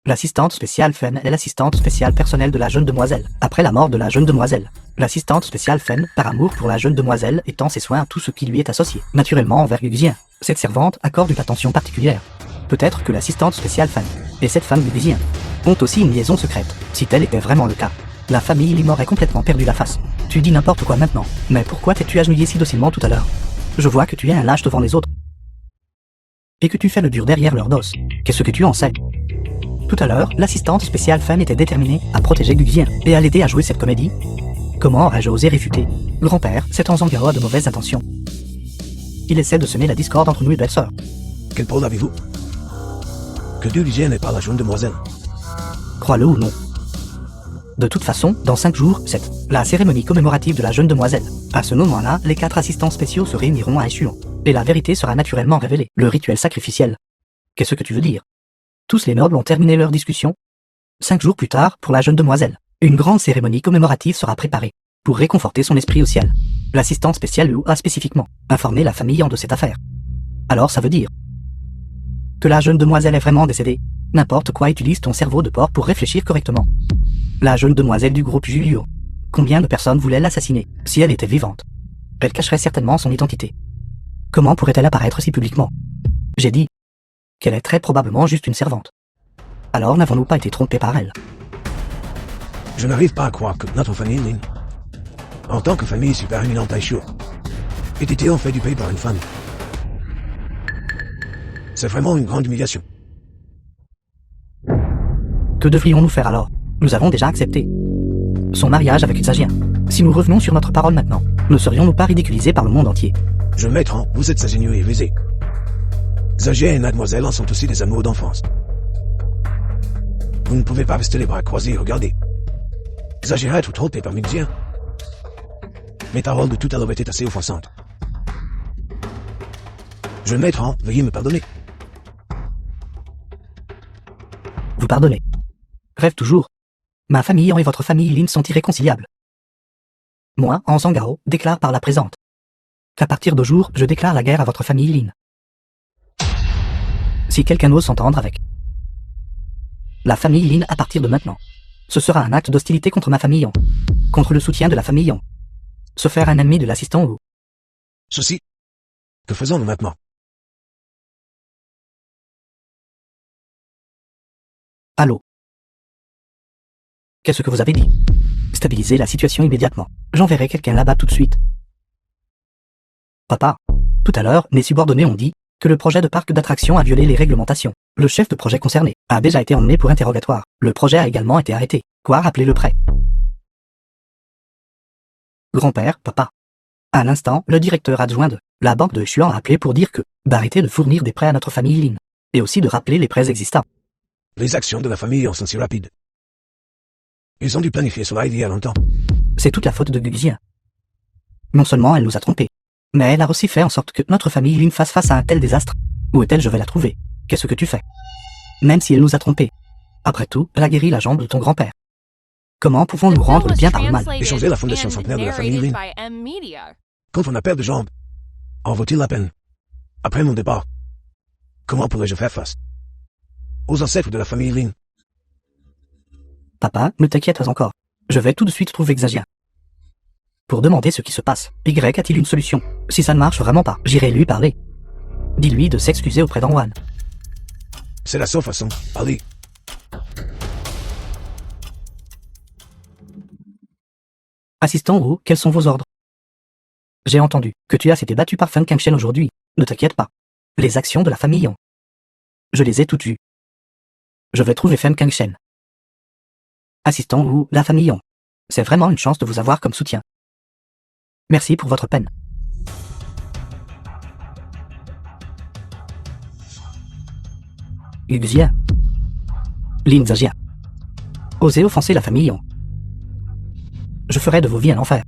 L'assistante spéciale Fen est l'assistante spéciale personnelle de la jeune demoiselle. Après la mort de la jeune demoiselle, l'assistante spéciale Fen, par amour pour la jeune demoiselle, étend ses soins à tout ce qui lui est associé. Naturellement envers Luxien, cette servante accorde une attention particulière. Peut-être que l'assistante spéciale Fen et cette femme Luxien ont aussi une liaison secrète. Si tel était vraiment le cas, la famille Lim aurait complètement perdu la face. Tu dis n'importe quoi maintenant. Mais pourquoi t'es-tu agenouillé si docilement tout à l'heure? Je vois que tu es un lâche devant les autres. Et que tu fais le dur derrière leur dos. Qu'est-ce que tu en sais? Tout à l'heure, l'assistante spéciale Fen était déterminée à protéger Luxien et à l'aider à jouer cette comédie. Comment aurais-je osé réfuter? Grand-père, cet Zhangao a de mauvaises intentions. Il essaie de semer la discorde entre nous et belle-sœur. Quelle preuve avez-vous que Luxien n'est pas la jeune demoiselle? Crois-le ou non. De toute façon, dans 5 jours, c'est la cérémonie commémorative de la jeune demoiselle. À ce moment-là, les 4 assistants spéciaux se réuniront à échelon. Et la vérité sera naturellement révélée. Le rituel sacrificiel. Qu'est-ce que tu veux dire? Tous les nobles ont terminé leur discussion. 5 jours plus tard, pour la jeune demoiselle, une grande cérémonie commémorative sera préparée pour réconforter son esprit au ciel. L'assistante spéciale Liu a spécifiquement informé la famille de cette affaire. Alors ça veut dire que la jeune demoiselle est vraiment décédée. N'importe quoi, utilise ton cerveau de porc pour réfléchir correctement. La jeune demoiselle du groupe Julio. Combien de personnes voulaient l'assassiner si elle était vivante? Elle cacherait certainement son identité. Comment pourrait-elle apparaître si publiquement? J'ai dit qu'elle est très probablement juste une servante. Alors n'avons-nous pas été trompés par elle? Je n'arrive pas à croire que notre famille Lin, en tant que famille super éminente Taishu, ait été en fait dupée par une femme. C'est vraiment une grande humiliation. Que devrions-nous faire alors? Nous avons déjà accepté son mariage avec Xagien. Si nous revenons sur notre parole maintenant, ne serions-nous pas ridiculisés par le monde entier? Je maître, vous êtes ingénieux et rusé. Xagien et mademoiselle en sont aussi des amours d'enfance. Vous ne pouvez pas rester les bras croisés et regarder. Xagien être trompé par Luxien. Mes paroles de tout à l'heure étaient assez offensantes. Je maître, veuillez me pardonner. Vous pardonnez. Rêve toujours. Ma famille et votre famille Lin sont irréconciliables. Moi, en Zhangao, déclare par la présente qu'à partir de jour, je déclare la guerre à votre famille Lin. Si quelqu'un ose s'entendre avec la famille Lin à partir de maintenant. Ce sera un acte d'hostilité contre ma famille Yang. Contre le soutien de la famille Yang. Se faire un ennemi de l'assistant Wu. Ceci. Que faisons-nous maintenant? Allô? Qu'est-ce que vous avez dit? Stabilisez la situation immédiatement. J'enverrai quelqu'un là-bas tout de suite. Papa, tout à l'heure, mes subordonnés ont dit que le projet de parc d'attractions a violé les réglementations. Le chef de projet concerné a déjà été emmené pour interrogatoire. Le projet a également été arrêté. Quoi, rappelez-le prêt? Grand-père, papa. À l'instant, le directeur adjoint de la banque de Xuan a appelé pour dire que d'arrêter de fournir des prêts à notre famille Lin. Et aussi de rappeler les prêts existants. Les actions de la famille en sont si rapides. Ils ont dû planifier cela il y a longtemps. C'est toute la faute de Guxia. Non seulement elle nous a trompés, mais elle a aussi fait en sorte que notre famille Lin fasse face à un tel désastre. Où est-elle? Je vais la trouver. Qu'est-ce que tu fais? Même si elle nous a trompés. Après tout, elle a guéri la jambe de ton grand-père. Comment pouvons-nous rendre le bien par le mal? Échanger la fondation centenaire de la famille Lin. Contre ma paire de jambes. En vaut-il la peine? Après mon départ, comment pourrais-je faire face aux ancêtres de la famille Lin? Papa, ne t'inquiète pas encore. Je vais tout de suite trouver Xagia. Pour demander ce qui se passe. Y a-t-il une solution? Si ça ne marche vraiment pas, j'irai lui parler. Dis-lui de s'excuser auprès d'Anwan. C'est la seule façon, Ali. Assistant Wu, quels sont vos ordres? J'ai entendu que tu as été battu par Feng Kangshen aujourd'hui. Ne t'inquiète pas. Les actions de la famille Yang. Je les ai toutes vues. Je vais trouver Feng Kangshen. Assistant Wu, la famille Yang. C'est vraiment une chance de vous avoir comme soutien. Merci pour votre peine. Guxia. Lin Zhajia. Osez offenser la famille Yang. Je ferai de vos vies un enfer.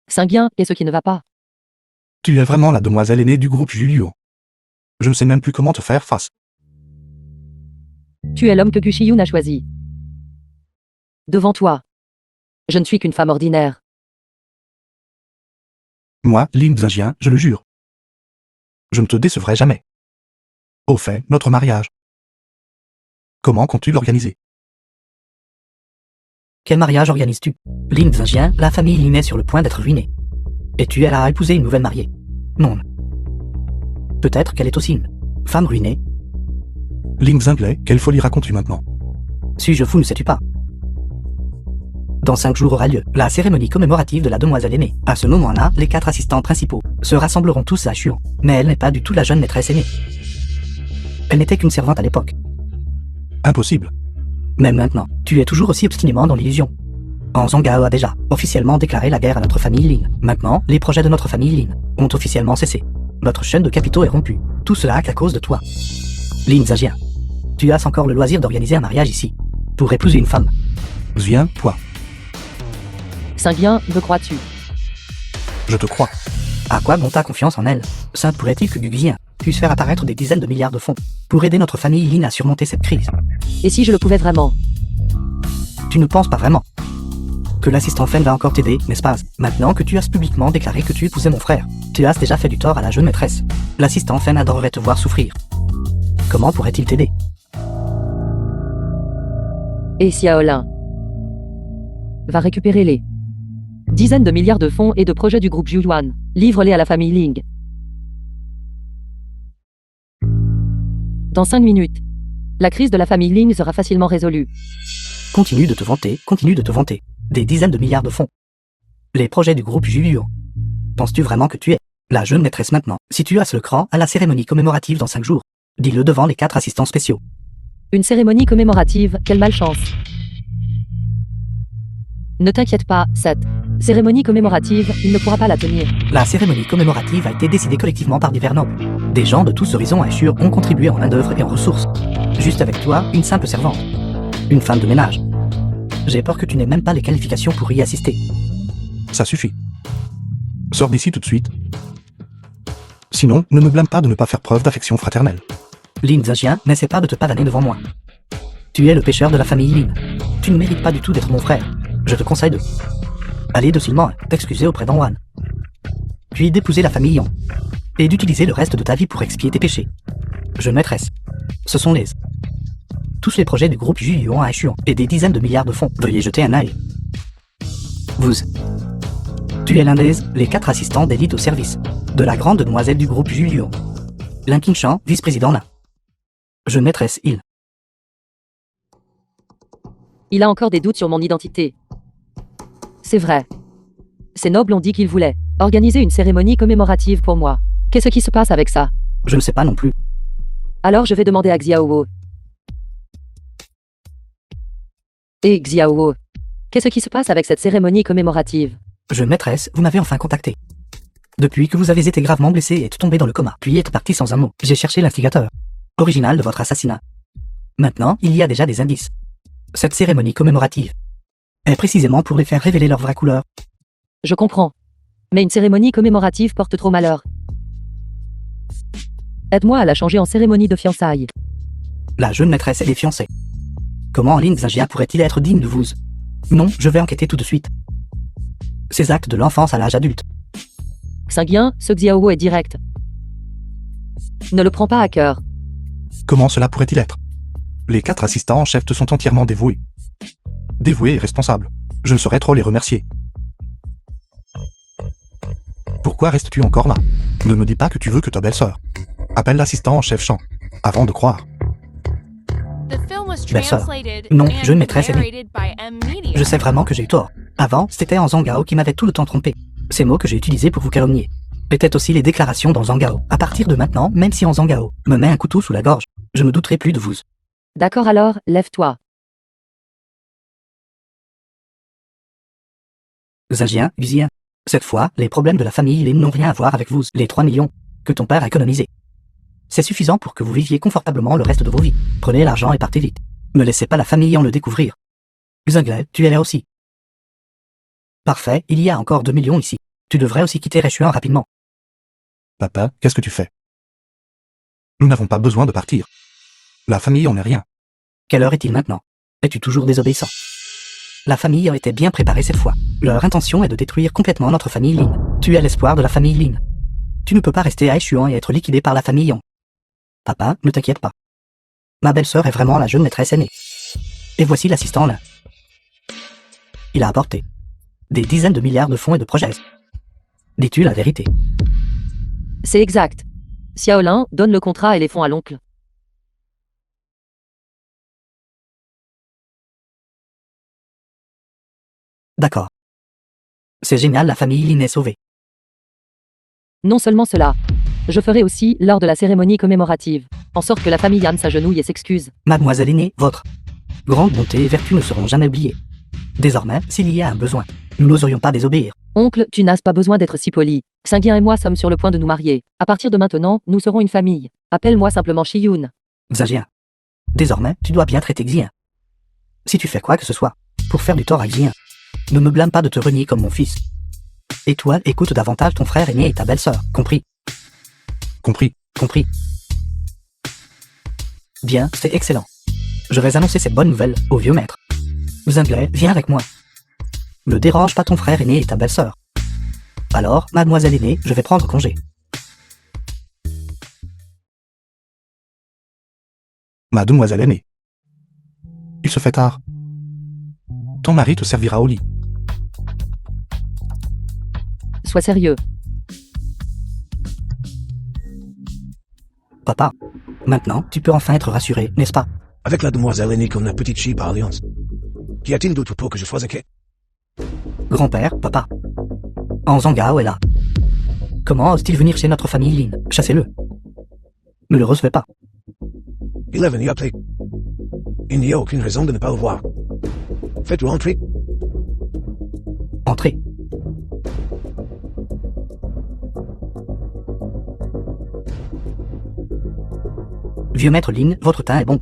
Saint-Guien, qu'est-ce qui ne va pas? Tu es vraiment la demoiselle aînée du groupe Julio. Je ne sais même plus comment te faire face. Tu es l'homme que Gushiyun a choisi. Devant toi. Je ne suis qu'une femme ordinaire. Moi, Lin Zhajien, je le jure. Je ne te décevrai jamais. Au fait, notre mariage. Comment comptes-tu l'organiser? Quel mariage organises-tu? Lin Zhajien, la famille Lin est sur le point d'être ruinée. Et tu es là à épouser une nouvelle mariée. Non. Peut-être qu'elle est aussi une femme ruinée. Lin Zhenglet, quelle folie racontes-tu maintenant? Suis-je fou, ne sais-tu pas? Dans 5 jours aura lieu la cérémonie commémorative de la demoiselle aînée. À ce moment-là, les 4 assistants principaux se rassembleront tous à Xuan. Mais elle n'est pas du tout la jeune maîtresse aînée. Elle n'était qu'une servante à l'époque. Impossible. Même maintenant, tu es toujours aussi obstinément dans l'illusion. Zhongao a déjà officiellement déclaré la guerre à notre famille Lin. Maintenant, les projets de notre famille Lin ont officiellement cessé. Notre chaîne de capitaux est rompue. Tout cela à cause de toi. Lin Zhajien, tu as encore le loisir d'organiser un mariage ici. Pour épouser une femme. Viens, toi. Saint-Guien, me crois-tu? Je te crois. À quoi bon ta confiance en elle? Ça pourrait-il que Guxia puisse faire apparaître des dizaines de milliards de fonds pour aider notre famille Lin à surmonter cette crise? Et si je le pouvais vraiment? Tu ne penses pas vraiment que l'assistant Fen va encore t'aider, n'est-ce pas? Maintenant que tu as publiquement déclaré que tu épousais mon frère, tu as déjà fait du tort à la jeune maîtresse. L'assistant Fen adorerait te voir souffrir. Comment pourrait-il t'aider? Et Xiaolin va récupérer les dizaines de milliards de fonds et de projets du groupe Zhuoyuan. Livre-les à la famille Ling. Dans 5 minutes, la crise de la famille Ling sera facilement résolue. Continue de te vanter, continue de te vanter. Des dizaines de milliards de fonds. Les projets du groupe Julio. Penses-tu vraiment que tu es la jeune maîtresse maintenant? Si tu as le cran à la cérémonie commémorative dans 5 jours, dis-le devant les 4 assistants spéciaux. Une cérémonie commémorative, quelle malchance. Ne t'inquiète pas, cette cérémonie commémorative, il ne pourra pas la tenir. La cérémonie commémorative a été décidée collectivement par divers nobles. Des gens de tous horizons à Shur ont contribué en main-d'œuvre et en ressources. Juste avec toi, une simple servante. Une femme de ménage. J'ai peur que tu n'aies même pas les qualifications pour y assister. Ça suffit. Sors d'ici tout de suite. Sinon, ne me blâme pas de ne pas faire preuve d'affection fraternelle. Lin Zhajien, n'essaie pas de te pavaner devant moi. Tu es le pêcheur de la famille Lin. Tu ne mérites pas du tout d'être mon frère. Je te conseille de Allez docilement t'excuser auprès d'Anwan. Puis d'épouser la famille Yang. Et d'utiliser le reste de ta vie pour expier tes péchés. Jeune maîtresse. Ce sont les... tous les projets du groupe Juyuan à échéant et des dizaines de milliards de fonds. Veuillez jeter un œil. Vous. Tu es l'un les 4 assistants d'élite au service de la grande demoiselle du groupe Juyuan. Lin Qingshan, vice-président là. Jeune maîtresse il. Il a encore des doutes sur mon identité. C'est vrai. Ces nobles ont dit qu'ils voulaient organiser une cérémonie commémorative pour moi. Qu'est-ce qui se passe avec ça? Je ne sais pas non plus. Alors je vais demander à Xiaowo. Et Xiaowo, qu'est-ce qui se passe avec cette cérémonie commémorative? Jeune maîtresse, vous m'avez enfin contacté. Depuis que vous avez été gravement blessé et êtes tombé dans le coma, puis êtes parti sans un mot, j'ai cherché l'instigateur original de votre assassinat. Maintenant, il y a déjà des indices. Cette cérémonie commémorative est précisément pour les faire révéler leur vraie couleur. Je comprends. Mais une cérémonie commémorative porte trop malheur. Aide-moi à la changer en cérémonie de fiançailles. La jeune maîtresse est fiancée. Comment Lin Xinjiang pourrait-il être digne de vous? Non, je vais enquêter tout de suite. Ces actes de l'enfance à l'âge adulte. Xinjiang, ce Xiaowo est direct. Ne le prends pas à cœur. Comment cela pourrait-il être? Les 4 assistants en chef te sont entièrement dévoués. Dévoués et responsables. Je ne saurais trop les remercier. Pourquoi restes-tu encore là? Ne me dis pas que tu veux que ta belle-sœur appelle l'assistant en chef Shang, avant de croire. The film was Belle-sœur. translated Non, and jeune maîtresse aînée. narrated by M Media. Je sais vraiment que j'ai eu tort. Avant, c'était en Zhangao qui m'avait tout le temps trompé. Ces mots que j'ai utilisés pour vous calomnier. Peut-être aussi les déclarations dans Zhangao. À partir de maintenant, même si en Zhangao me met un couteau sous la gorge, je ne douterai plus de vous. D'accord alors, lève-toi. Xinjiang. Cette fois, les problèmes de la famille Lin n'ont rien à voir avec vous. Les 3 millions que ton père a économisés. C'est suffisant pour que vous viviez confortablement le reste de vos vies. Prenez l'argent et partez vite. Ne laissez pas la famille en le découvrir. Xinglai, tu es là aussi. Parfait, il y a encore 2 millions ici. Tu devrais aussi quitter Rechuan rapidement. Papa, qu'est-ce que tu fais? Nous n'avons pas besoin de partir. La famille en est rien. Quelle heure est-il maintenant? Es-tu toujours désobéissant? La famille a été bien préparée cette fois. Leur intention est de détruire complètement notre famille Lin. Tu es l'espoir de la famille Lin. Tu ne peux pas rester à Echuan et être liquidé par la famille Yang. Papa, ne t'inquiète pas. Ma belle-sœur est vraiment la jeune maîtresse aînée. Et voici l'assistant là. Il a apporté des dizaines de milliards de fonds et de projets. Dis-tu la vérité? C'est exact. Xiaolin, donne le contrat et les fonds à l'oncle. D'accord. C'est génial, la famille Lin est sauvée. Non seulement cela. Je ferai aussi, lors de la cérémonie commémorative, en sorte que la famille Yan s'agenouille et s'excuse. Mademoiselle aînée, votre grande bonté et vertu ne seront jamais oubliées. Désormais, s'il y a un besoin, nous n'oserions pas désobéir. Oncle, tu n'as pas besoin d'être si poli. Xinjiang et moi sommes sur le point de nous marier. À partir de maintenant, nous serons une famille. Appelle-moi simplement Shiyun. Xinjiang. Désormais, tu dois bien traiter Xian. Si tu fais quoi que ce soit, pour faire du tort à Xian, ne me blâme pas de te renier comme mon fils. Et toi, écoute davantage ton frère aîné et ta belle-sœur, compris? Compris. Compris. Bien, c'est excellent. Je vais annoncer cette bonne nouvelle au vieux maître. Xinglai, viens avec moi. Ne dérange pas ton frère aîné et ta belle-sœur. Alors, mademoiselle aînée, je vais prendre congé. Ma demoiselle aînée. Il se fait tard. Ton mari te servira au lit. Sois sérieux. Papa, maintenant, tu peux enfin être rassuré, n'est-ce pas? Avec la demoiselle aînée comme la petite fille par alliance. Qu'y a-t-il d'autre pour que je sois inquiet? Grand-père, papa. En Zhangao est là. Comment ose-t-il venir chez notre famille Lin? Chassez-le. Ne le recevez pas. Il est venu appeler. Il n'y a aucune raison de ne pas le voir. Faites-le entrer. Entrez. Vieux maître Lin, votre teint est bon.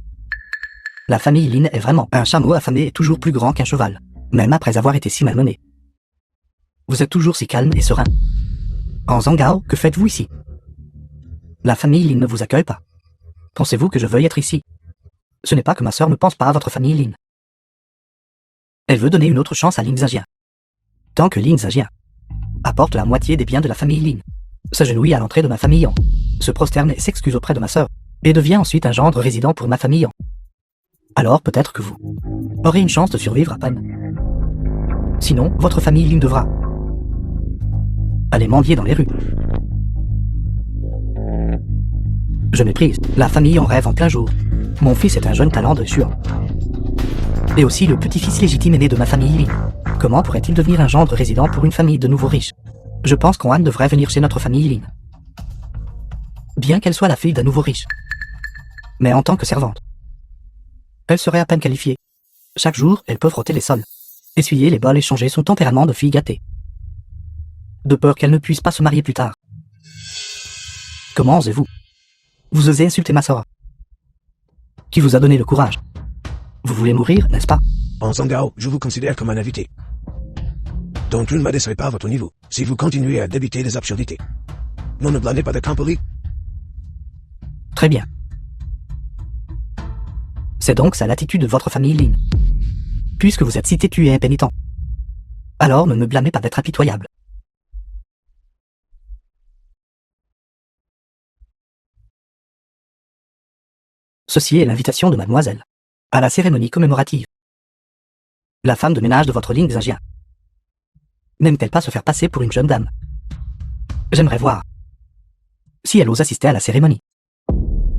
La famille Lin est vraiment un chameau affamé et toujours plus grand qu'un cheval, même après avoir été si malmené. Vous êtes toujours si calme et serein. En Zhangao, que faites-vous ici? La famille Lin ne vous accueille pas. Pensez-vous que je veuille être ici? Ce n'est pas que ma sœur ne pense pas à votre famille Lin. Elle veut donner une autre chance à Lin Xinjiang. Tant que Lin Zhajian apporte la moitié des biens de la famille Lin, s'agenouille à l'entrée de ma famille Yang, se prosterne et s'excuse auprès de ma sœur, et devient ensuite un gendre résident pour ma famille Yang. Alors peut-être que vous aurez une chance de survivre à peine. Sinon, votre famille Lin devra aller mendier dans les rues. Je méprise. La famille en rêve en plein jour. Mon fils est un jeune talent de Xuan. Et aussi le petit-fils légitime aîné de ma famille Lin. Comment pourrait-il devenir un gendre résident pour une famille de nouveaux riches? Je pense qu'Ohan devrait venir chez notre famille Lin. Bien qu'elle soit la fille d'un nouveau riche. Mais en tant que servante, elle serait à peine qualifiée. Chaque jour, elle peut frotter les sols, essuyer les bols et changer son tempérament de fille gâtée. De peur qu'elle ne puisse pas se marier plus tard. Comment osez-vous? Vous osez insulter ma sœur? Qui vous a donné le courage? Vous voulez mourir, n'est-ce pas? En Zhangao, je vous considère comme un invité. Donc je ne m'adresserai pas à votre niveau, si vous continuez à débiter des absurdités. Non, ne blâmez pas de Campoli. Très bien. C'est donc ça l'attitude de votre famille Lin. Puisque vous êtes si têtu et impénitent. Alors ne me blâmez pas d'être impitoyable. Ceci est l'invitation de mademoiselle à la cérémonie commémorative. La femme de ménage de votre Lin Zhajian n'aime-t-elle pas se faire passer pour une jeune dame? J'aimerais voir si elle ose assister à la cérémonie.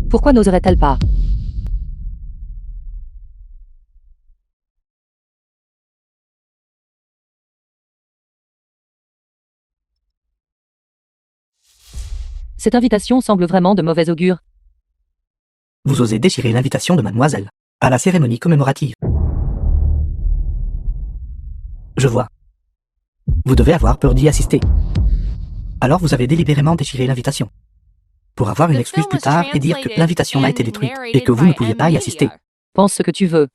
Pourquoi n'oserait-elle pas? Cette invitation semble vraiment de mauvais augure. Vous osez déchirer l'invitation de mademoiselle à la cérémonie commémorative. Je vois. Vous devez avoir peur d'y assister. Alors vous avez délibérément déchiré l'invitation. Pour avoir une excuse plus tard et dire que l'invitation a été détruite et que vous ne pouviez pas y assister. Pense ce que tu veux.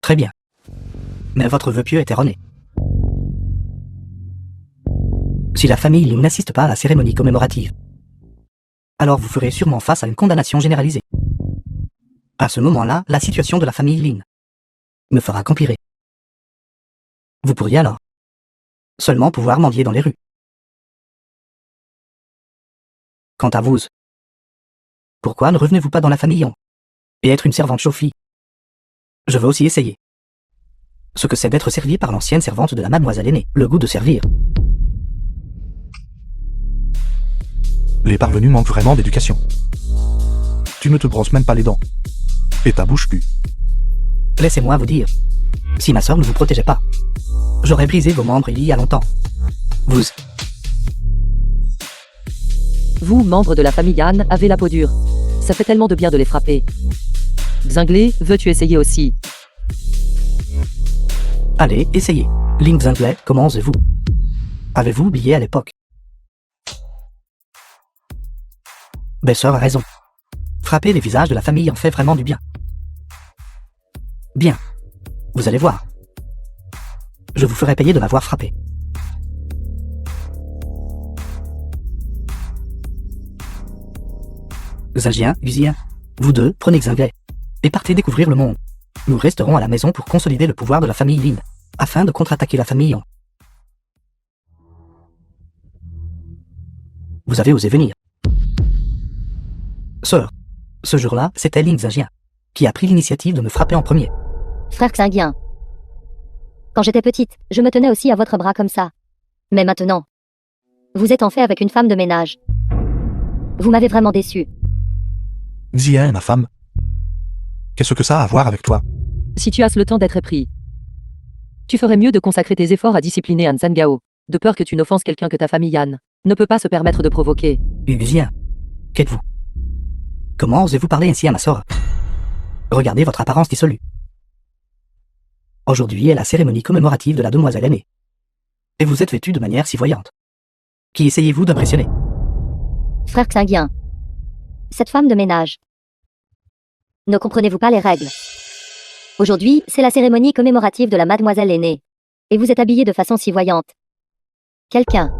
Très bien. Mais votre vœu pieux est erroné. Si la famille Lin n'assiste pas à la cérémonie commémorative, alors vous ferez sûrement face à une condamnation généralisée. À ce moment-là, la situation de la famille Lin ne fera qu'empirer. Vous pourriez alors seulement pouvoir mendier dans les rues. Quant à vous, pourquoi ne revenez-vous pas dans la famille Yang et être une servante chauffie? Je veux aussi essayer ce que c'est d'être servi par l'ancienne servante de la mademoiselle aînée, le goût de servir. Les parvenus manquent vraiment d'éducation. Tu ne te brosses même pas les dents. Et ta bouche pue. Laissez-moi vous dire, si ma sœur ne vous protégeait pas, j'aurais brisé vos membres il y a longtemps. Vous, membres de la famille Yan, avez la peau dure. Ça fait tellement de bien de les frapper. Xinglé, veux-tu essayer aussi? Allez, essayez. Lin Xinglé, comment osez-vous? Avez-vous oublié à l'époque? Besseur a raison. Frapper les visages de la famille en fait vraiment du bien. Bien. Vous allez voir. Je vous ferai payer de m'avoir frappé. Zhajian, Xia, vous deux, prenez Xinglé et partez découvrir le monde. Nous resterons à la maison pour consolider le pouvoir de la famille Lin, afin de contre-attaquer la famille Yang. Vous avez osé venir. Sœur, ce jour-là, c'était Lin Zhajian qui a pris l'initiative de me frapper en premier. Frère Xinguien. Quand j'étais petite, je me tenais aussi à votre bras comme ça. Mais maintenant, vous êtes en fait avec une femme de ménage. Vous m'avez vraiment déçu. Xia est ma femme. Qu'est-ce que ça a à voir avec toi? Si tu as le temps d'être épris, tu ferais mieux de consacrer tes efforts à discipliner Han Zhangao, de peur que tu n'offenses quelqu'un que ta famille Yan ne peut pas se permettre de provoquer. Xia, qu'êtes-vous? Comment osez-vous parler ainsi à ma sœur? Regardez votre apparence dissolue. Aujourd'hui est la cérémonie commémorative de la demoiselle aînée. Et vous êtes vêtu de manière si voyante. Qui essayez-vous d'impressionner? Frère Xinguien. Cette femme de ménage. Ne comprenez-vous pas les règles? Aujourd'hui, c'est la cérémonie commémorative de la mademoiselle aînée. Et vous êtes habillé de façon si voyante. Quelqu'un.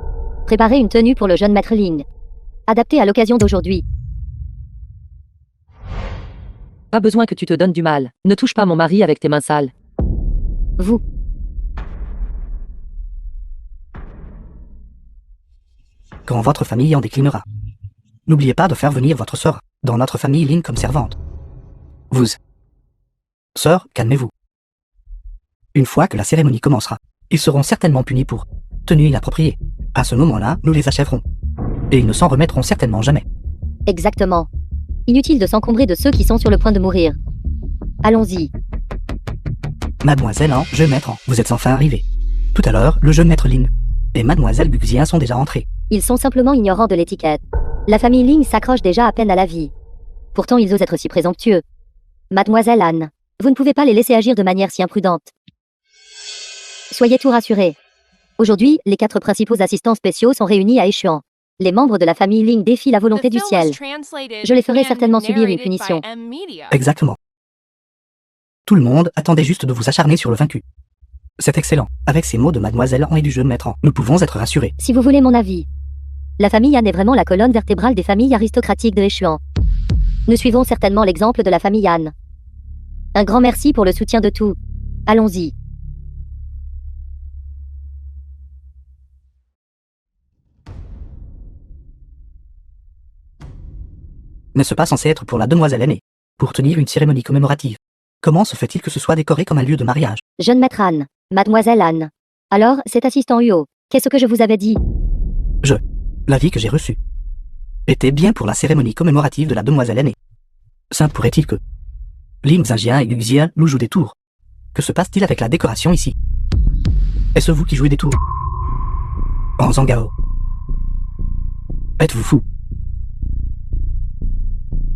Préparez une tenue pour le jeune maître Lin. Adaptée à l'occasion d'aujourd'hui. Pas besoin que tu te donnes du mal. Ne touche pas mon mari avec tes mains sales. Vous. quand votre famille en déclinera. N'oubliez pas de faire venir votre sœur dans notre famille Lin comme servante. Vous. Sœur, calmez-vous. Une fois que la cérémonie commencera, ils seront certainement punis pour tenue inappropriée. À ce moment-là, nous les achèverons. Et ils ne s'en remettront certainement jamais. Exactement. Inutile de s'encombrer de ceux qui sont sur le point de mourir. Allons-y. Mademoiselle jeune maître, vous êtes enfin arrivée. Tout à l'heure, le jeune maître Lin et Mademoiselle Guxien sont déjà entrés. Ils sont simplement ignorants de l'étiquette. La famille Ling s'accroche déjà à peine à la vie. Pourtant ils osent être si présomptueux. Mademoiselle Anne, vous ne pouvez pas les laisser agir de manière si imprudente. Soyez tout rassurés. Aujourd'hui, les 4 principaux assistants spéciaux sont réunis à Échuan. Les membres de la famille Ling défient la volonté du ciel. Je les ferai certainement subir une punition. Exactement. Tout le monde attendait juste de vous acharner sur le vaincu. C'est excellent. Avec ces mots de Mademoiselle Anne et du jeune maître, nous pouvons être rassurés. Si vous voulez mon avis, la famille Anne est vraiment la colonne vertébrale des familles aristocratiques de Échuan. Nous suivons certainement l'exemple de la famille Anne. Un grand merci pour le soutien de tous. Allons-y. N'est-ce pas censé être pour la demoiselle aînée, pour tenir une cérémonie commémorative? Comment se fait-il que ce soit décoré comme un lieu de mariage? Jeune maître Anne, Mademoiselle Anne. Alors, cet assistant Huo, qu'est-ce que je vous avais dit? L'avis que j'ai reçu était bien pour la cérémonie commémorative de la demoiselle aînée. Ça pourrait-il que Lim Xinjian et Guxia nous jouent des tours? Que se passe-t-il avec la décoration ici? Est-ce vous qui jouez des tours? En Zhangao. Êtes-vous fou?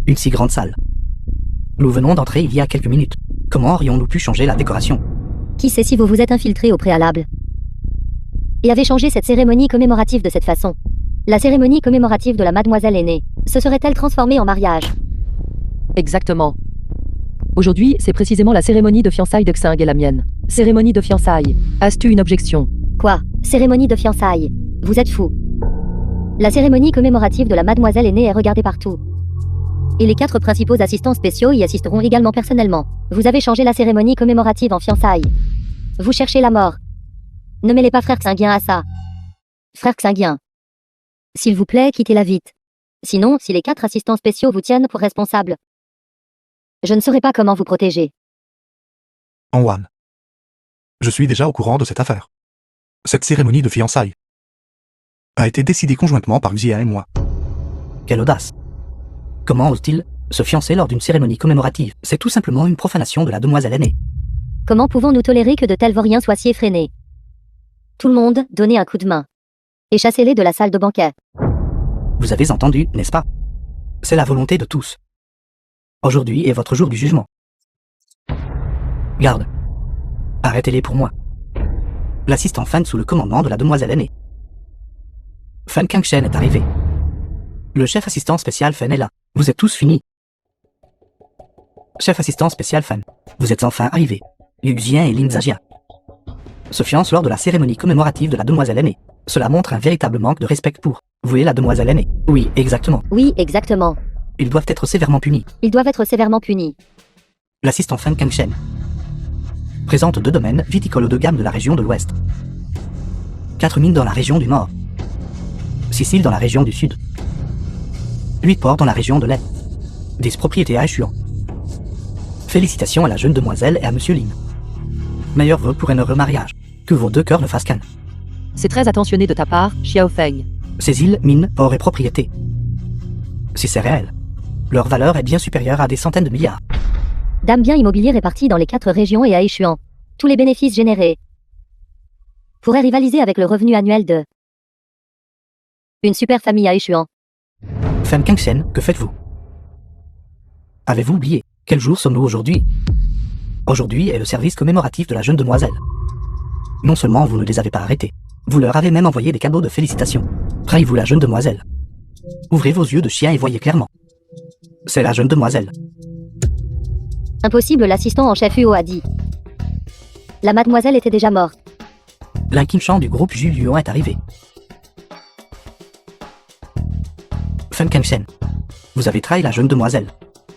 Une si grande salle. Nous venons d'entrer il y a quelques minutes. Comment aurions-nous pu changer la décoration? Qui sait si vous vous êtes infiltré au préalable et avez changé cette cérémonie commémorative de cette façon? La cérémonie commémorative de la mademoiselle aînée se serait-elle transformée en mariage? Exactement. Aujourd'hui, c'est précisément la cérémonie de fiançailles de Xing et la mienne. Cérémonie de fiançailles. As-tu une objection? Quoi? Cérémonie de fiançailles? Vous êtes fou. La cérémonie commémorative de la mademoiselle aînée est regardée partout. Et les 4 principaux assistants spéciaux y assisteront également personnellement. Vous avez changé la cérémonie commémorative en fiançailles. Vous cherchez la mort. Ne mêlez pas frère Xingien à ça. Frère Xingien. S'il vous plaît, quittez-la vite. Sinon, si les 4 assistants spéciaux vous tiennent pour responsable, je ne saurais pas comment vous protéger. Anwan. Je suis déjà au courant de cette affaire. Cette cérémonie de fiançailles a été décidée conjointement par Xia et moi. Quelle audace! Comment ose-t-il se fiancer lors d'une cérémonie commémorative? C'est tout simplement une profanation de la demoiselle aînée. Comment pouvons-nous tolérer que de tels vauriens soient si effrénés? Tout le monde, donnez un coup de main. Et chassez-les de la salle de banquet. Vous avez entendu, n'est-ce pas? C'est la volonté de tous. Aujourd'hui est votre jour du jugement. Garde. Arrêtez-les pour moi. L'assistant Fan sous le commandement de la demoiselle aînée. Fan Kangshen est arrivé. Le chef assistant spécial Fan est là. Vous êtes tous finis. Chef assistant spécial Fan, vous êtes enfin arrivé. Yu Xian et Lin Zhajia se fiancent lors de la cérémonie commémorative de la demoiselle aînée. Cela montre un véritable manque de respect pour vous et la demoiselle aînée. Oui, exactement. Oui, exactement. Ils doivent être sévèrement punis. Ils doivent être sévèrement punis. L'assistant Fan Kangshen présente 2 domaines viticoles haut de gamme de la région de l'Ouest. 4 mines dans la région du Nord. 6 îles dans la région du Sud. 8 ports dans la région de l'Est. 10 propriétés à Échuan. Félicitations à la jeune demoiselle et à Monsieur Lin. Meilleurs vœux pour un heureux mariage. Que vos 2 cœurs ne fassent qu'un. C'est très attentionné de ta part, Xiao Feng. Ces îles, mines, ports et propriétés. Si c'est réel, leur valeur est bien supérieure à des centaines de milliards. Dame bien immobilier répartis dans les 4 régions et à Échuan. Tous les bénéfices générés pourraient rivaliser avec le revenu annuel de une super famille à Échuan. Fan Kangshen, que faites-vous? Avez-vous oublié? Quel jour sommes-nous aujourd'hui? Aujourd'hui est le service commémoratif de la jeune demoiselle. Non seulement vous ne les avez pas arrêtés, vous leur avez même envoyé des cadeaux de félicitations. Trahissez-vous la jeune demoiselle? Ouvrez vos yeux de chien et voyez clairement. C'est la jeune demoiselle. Impossible, l'assistant en chef Huo a dit. La mademoiselle était déjà morte. L'inquinchan du groupe Julion est arrivé. Fan Kangshen, vous avez trahi la jeune demoiselle.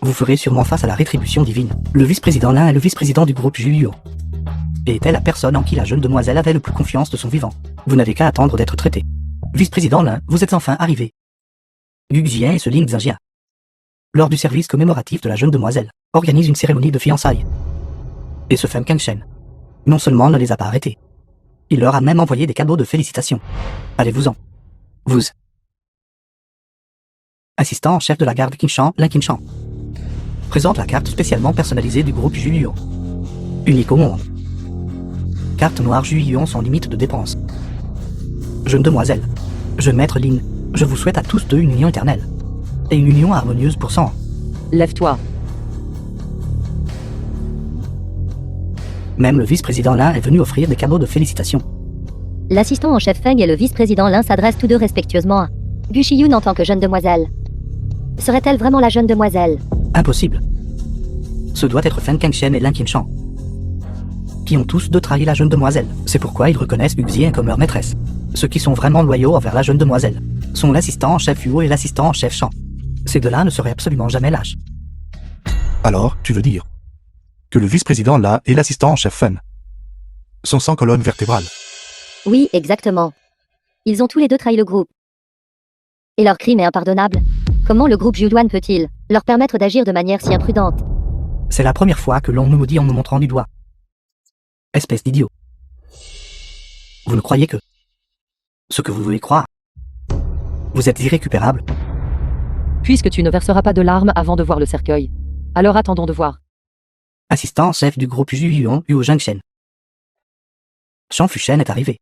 Vous ferez sûrement face à la rétribution divine. Le vice-président Lin est le vice-président du groupe Julion. Et était la personne en qui la jeune demoiselle avait le plus confiance de son vivant. Vous n'avez qu'à attendre d'être traité. Vice-président Lin, vous êtes enfin arrivé. Gu Xien et Celine Xinjia, lors du service commémoratif de la jeune demoiselle, organise une cérémonie de fiançailles. Et ce Feng Kangchen, non seulement ne les a pas arrêtés, il leur a même envoyé des cadeaux de félicitations. Allez-vous-en. Vous. Assistant en chef de la garde Qinshan, Lin Qinshan, présente la carte spécialement personnalisée du groupe Julion. Unique au monde. Carte noire Julion sans limite de dépenses. Jeune demoiselle, jeune maître Lin, je vous souhaite à tous deux une union éternelle. Et une union harmonieuse pour 100 ans. Lève-toi. Même le vice-président Lin est venu offrir des cadeaux de félicitations. L'assistant en chef Feng et le vice-président Lin s'adressent tous deux respectueusement à Gu Shiyun en tant que jeune demoiselle. Serait-elle vraiment la jeune demoiselle? Impossible. Ce doit être Feng Kangchen et Lin Qinshan, qui ont tous deux trahi la jeune demoiselle. C'est pourquoi ils reconnaissent Gu Xien comme leur maîtresse. Ceux qui sont vraiment loyaux envers la jeune demoiselle sont l'assistant en chef Huo et l'assistant en chef Shang. Ces deux-là ne seraient absolument jamais lâches. Alors, tu veux dire que le vice-président là et l'assistant en chef Fen sont sans colonne vertébrale. Oui, exactement. Ils ont tous les deux trahi le groupe. Et leur crime est impardonnable. Comment le groupe Juduan peut-il leur permettre d'agir de manière si imprudente? C'est la première fois que l'on nous maudit en nous montrant du doigt. Espèce d'idiot. Vous ne croyez que ce que vous voulez croire. Vous êtes irrécupérable. Puisque tu ne verseras pas de larmes avant de voir le cercueil. Alors attendons de voir. Assistant en chef du groupe Julion, Huo Zhengshen. Shang Fuchen est arrivé.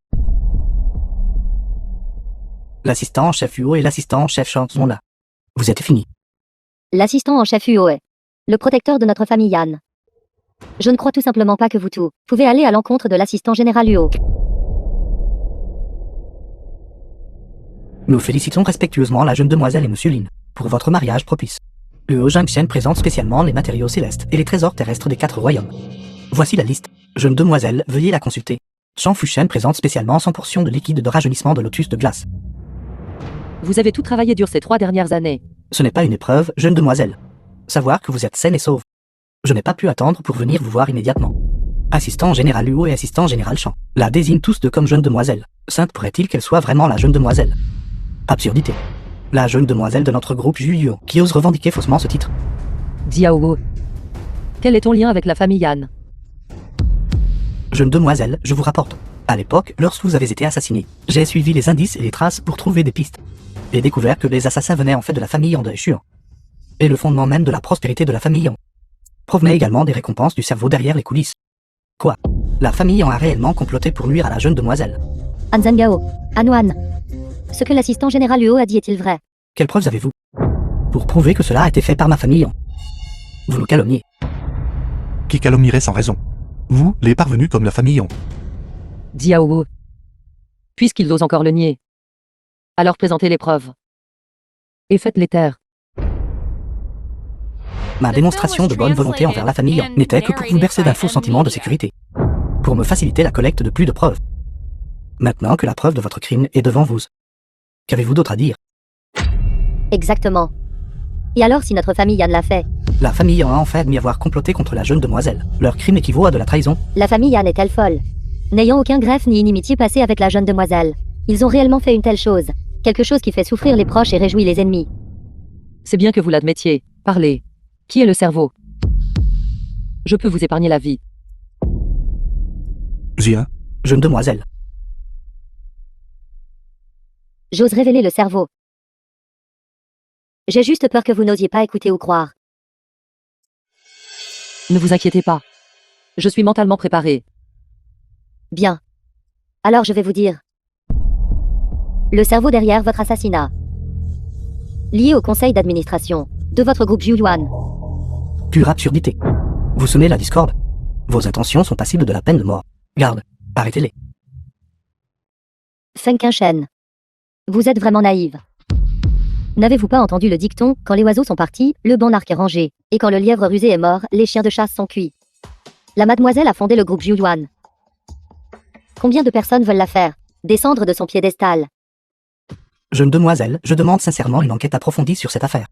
L'assistant en chef Huo et l'assistant en chef Shang sont là. Vous êtes finis. L'assistant en chef Huo est le protecteur de notre famille Yan. Je ne crois tout simplement pas que vous tous pouvez aller à l'encontre de l'assistant général Huo. Nous félicitons respectueusement la jeune demoiselle et Monsieur Lin pour votre mariage propice. Huo Zhengshen présente spécialement les matériaux célestes et les trésors terrestres des 4 royaumes. Voici la liste. Jeune demoiselle, veuillez la consulter. Shang Fuchen présente spécialement 100 portions de liquide de rajeunissement de lotus de glace. Vous avez tout travaillé dur ces 3 dernières années. Ce n'est pas une épreuve, jeune demoiselle. Savoir que vous êtes saine et sauve. Je n'ai pas pu attendre pour venir vous voir immédiatement. Assistant général Huo et assistant général Shang la désignent tous deux comme jeune demoiselle. Sainte pourrait-il qu'elle soit vraiment la jeune demoiselle? Absurdité. La jeune demoiselle de notre groupe Julion qui ose revendiquer faussement ce titre. Diao. Quel est ton lien avec la famille Yan? Jeune demoiselle, je vous rapporte. À l'époque, lorsque vous avez été assassiné, j'ai suivi les indices et les traces pour trouver des pistes. Et découvert que les assassins venaient en fait de la famille Yang de Shuan. Et le fondement même de la prospérité de la famille Yang provenait également des récompenses du cerveau derrière les coulisses. Quoi? La famille Yang a réellement comploté pour nuire à la jeune demoiselle. Anzangao, Anwan. Ce que l'assistant général Huo a dit est-il vrai? Quelles preuves avez-vous pour prouver que cela a été fait par ma famille Yang? Vous nous calomniez. Qui calomnierait sans raison? Vous, les parvenus comme la famille Yang. Diao. Puisqu'ils osent encore le nier. Alors présentez les preuves. Et faites-les taire. Ma démonstration de bonne volonté envers la famille Yang n'était que pour vous bercer d'un faux sentiment de sécurité. Pour me faciliter la collecte de plus de preuves. Maintenant que la preuve de votre crime est devant vous. Qu'avez-vous d'autre à dire? Exactement. Et alors si notre famille Yan l'a fait? La famille Yang a en fait admis avoir comploté contre la jeune demoiselle. Leur crime équivaut à de la trahison. La famille Yan est-elle folle? N'ayant aucun greffe ni inimitié passé avec la jeune demoiselle, ils ont réellement fait une telle chose. Quelque chose qui fait souffrir les proches et réjouit les ennemis. C'est bien que vous l'admettiez. Parlez. Qui est le cerveau? Je peux vous épargner la vie. Jia, Jeune demoiselle. J'ose révéler le cerveau. J'ai juste peur que vous n'osiez pas écouter ou croire. Ne vous inquiétez pas. Je suis mentalement préparé. Bien. Alors je vais vous dire. Le cerveau derrière votre assassinat. Lié au conseil d'administration de votre groupe Juduan. Pure absurdité. Vous semez la discorde. Vos intentions sont passibles de la peine de mort. Garde, arrêtez-les. Feng Kangchen. Vous êtes vraiment naïve. N'avez-vous pas entendu le dicton, quand les oiseaux sont partis, le bon arc est rangé, et quand le lièvre rusé est mort, les chiens de chasse sont cuits. La mademoiselle a fondé le groupe Juduan. Combien de personnes veulent la faire descendre de son piédestal? Jeune demoiselle, je demande sincèrement une enquête approfondie sur cette affaire.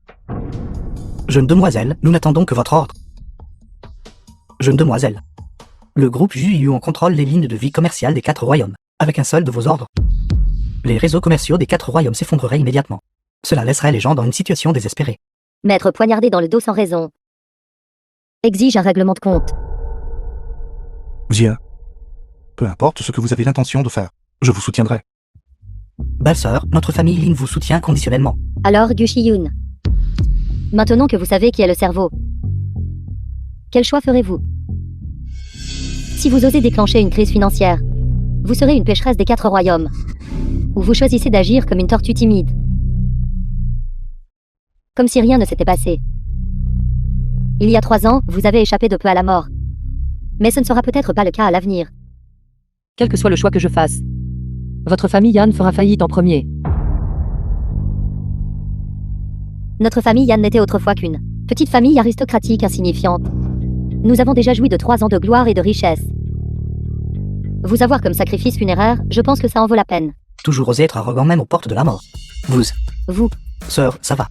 Jeune demoiselle, nous n'attendons que votre ordre. Jeune demoiselle. Le groupe Juyu contrôle les lignes de vie commerciales des 4 royaumes, avec un seul de vos ordres. Les réseaux commerciaux des 4 royaumes s'effondreraient immédiatement. Cela laisserait les gens dans une situation désespérée. M'être poignardé dans le dos sans raison exige un règlement de compte. Xia. Peu importe ce que vous avez l'intention de faire, je vous soutiendrai. Belle-sœur, notre famille Lin vous soutient conditionnellement. Alors, Gu Shiyun. Maintenant que vous savez qui est le cerveau, quel choix ferez-vous? Si vous osez déclencher une crise financière, vous serez une pécheresse des 4 royaumes. Ou vous choisissez d'agir comme une tortue timide. Comme si rien ne s'était passé. Il y a 3 ans, vous avez échappé de peu à la mort. Mais ce ne sera peut-être pas le cas à l'avenir. Quel que soit le choix que je fasse, votre famille Yan fera faillite en premier. Notre famille Yan n'était autrefois qu'une petite famille aristocratique insignifiante. Nous avons déjà joui de 3 ans de gloire et de richesse. Vous avoir comme sacrifice funéraire, je pense que ça en vaut la peine. Toujours oser être arrogant même aux portes de la mort. Vous, Sœur, ça va.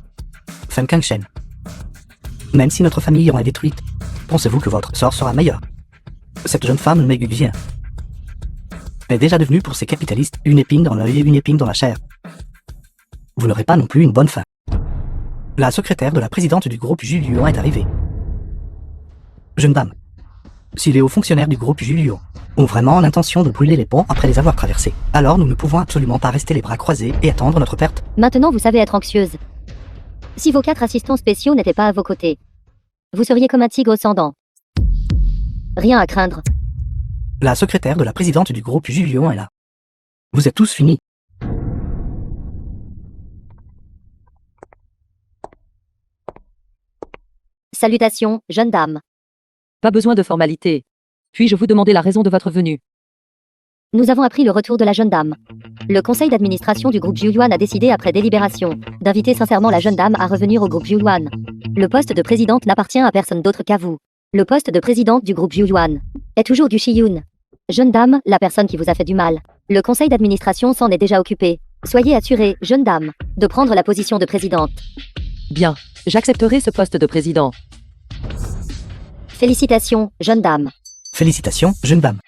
Fen Kang Shen. Même si notre famille en est détruite, pensez-vous que votre sort sera meilleur? Cette jeune femme, Megu Xia, est déjà devenue pour ces capitalistes une épine dans l'œil et une épine dans la chair. Vous n'aurez pas non plus une bonne fin. La secrétaire de la présidente du groupe Julian est arrivée. Jeune dame, si les hauts fonctionnaires du groupe Julian ont vraiment l'intention de brûler les ponts après les avoir traversés, alors nous ne pouvons absolument pas rester les bras croisés et attendre notre perte. maintenant vous savez être anxieuse. Si vos 4 assistants spéciaux n'étaient pas à vos côtés, vous seriez comme un tigre sans dents. Rien à craindre. La secrétaire de la présidente du groupe Julian est là. Vous êtes tous finis. Salutations, jeune dame. Pas besoin de formalité. Puis-je vous demander la raison de votre venue? Nous avons appris le retour de la jeune dame. Le conseil d'administration du groupe Julian a décidé après délibération d'inviter sincèrement la jeune dame à revenir au groupe Julian. Le poste de présidente n'appartient à personne d'autre qu'à vous. Le poste de présidente du groupe Julian est toujours du Shiyun. Jeune dame, la personne qui vous a fait du mal. Le conseil d'administration s'en est déjà occupé. Soyez assurée, jeune dame, de prendre la position de présidente. Bien, j'accepterai ce poste de président. Félicitations, jeune dame. Félicitations, jeune dame.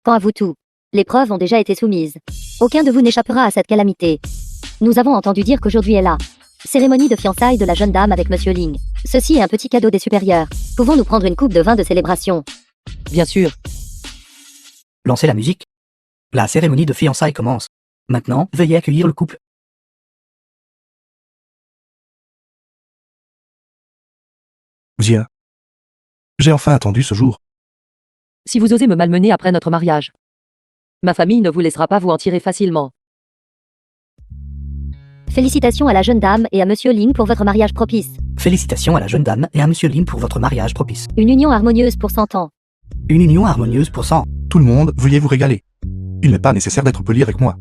Quant à vous tous, les preuves ont déjà été soumises. Aucun de vous n'échappera à cette calamité. Nous avons entendu dire qu'aujourd'hui est la cérémonie de fiançailles de la jeune dame avec Monsieur Ling. Ceci est un petit cadeau des supérieurs. Pouvons-nous prendre une coupe de vin de célébration? Bien sûr. Lancez la musique. La cérémonie de fiançailles commence. Maintenant, veuillez accueillir le couple. Xia. J'ai enfin attendu ce jour. Si vous osez me malmener après notre mariage, ma famille ne vous laissera pas vous en tirer facilement. Félicitations à la jeune dame et à Monsieur Ling pour votre mariage propice. Félicitations à la jeune dame et à Monsieur Lin pour votre mariage propice. Une union harmonieuse pour 100 ans. Une union harmonieuse pour 100. Tout le monde, veuillez vous régaler. Il n'est pas nécessaire d'être poli avec moi.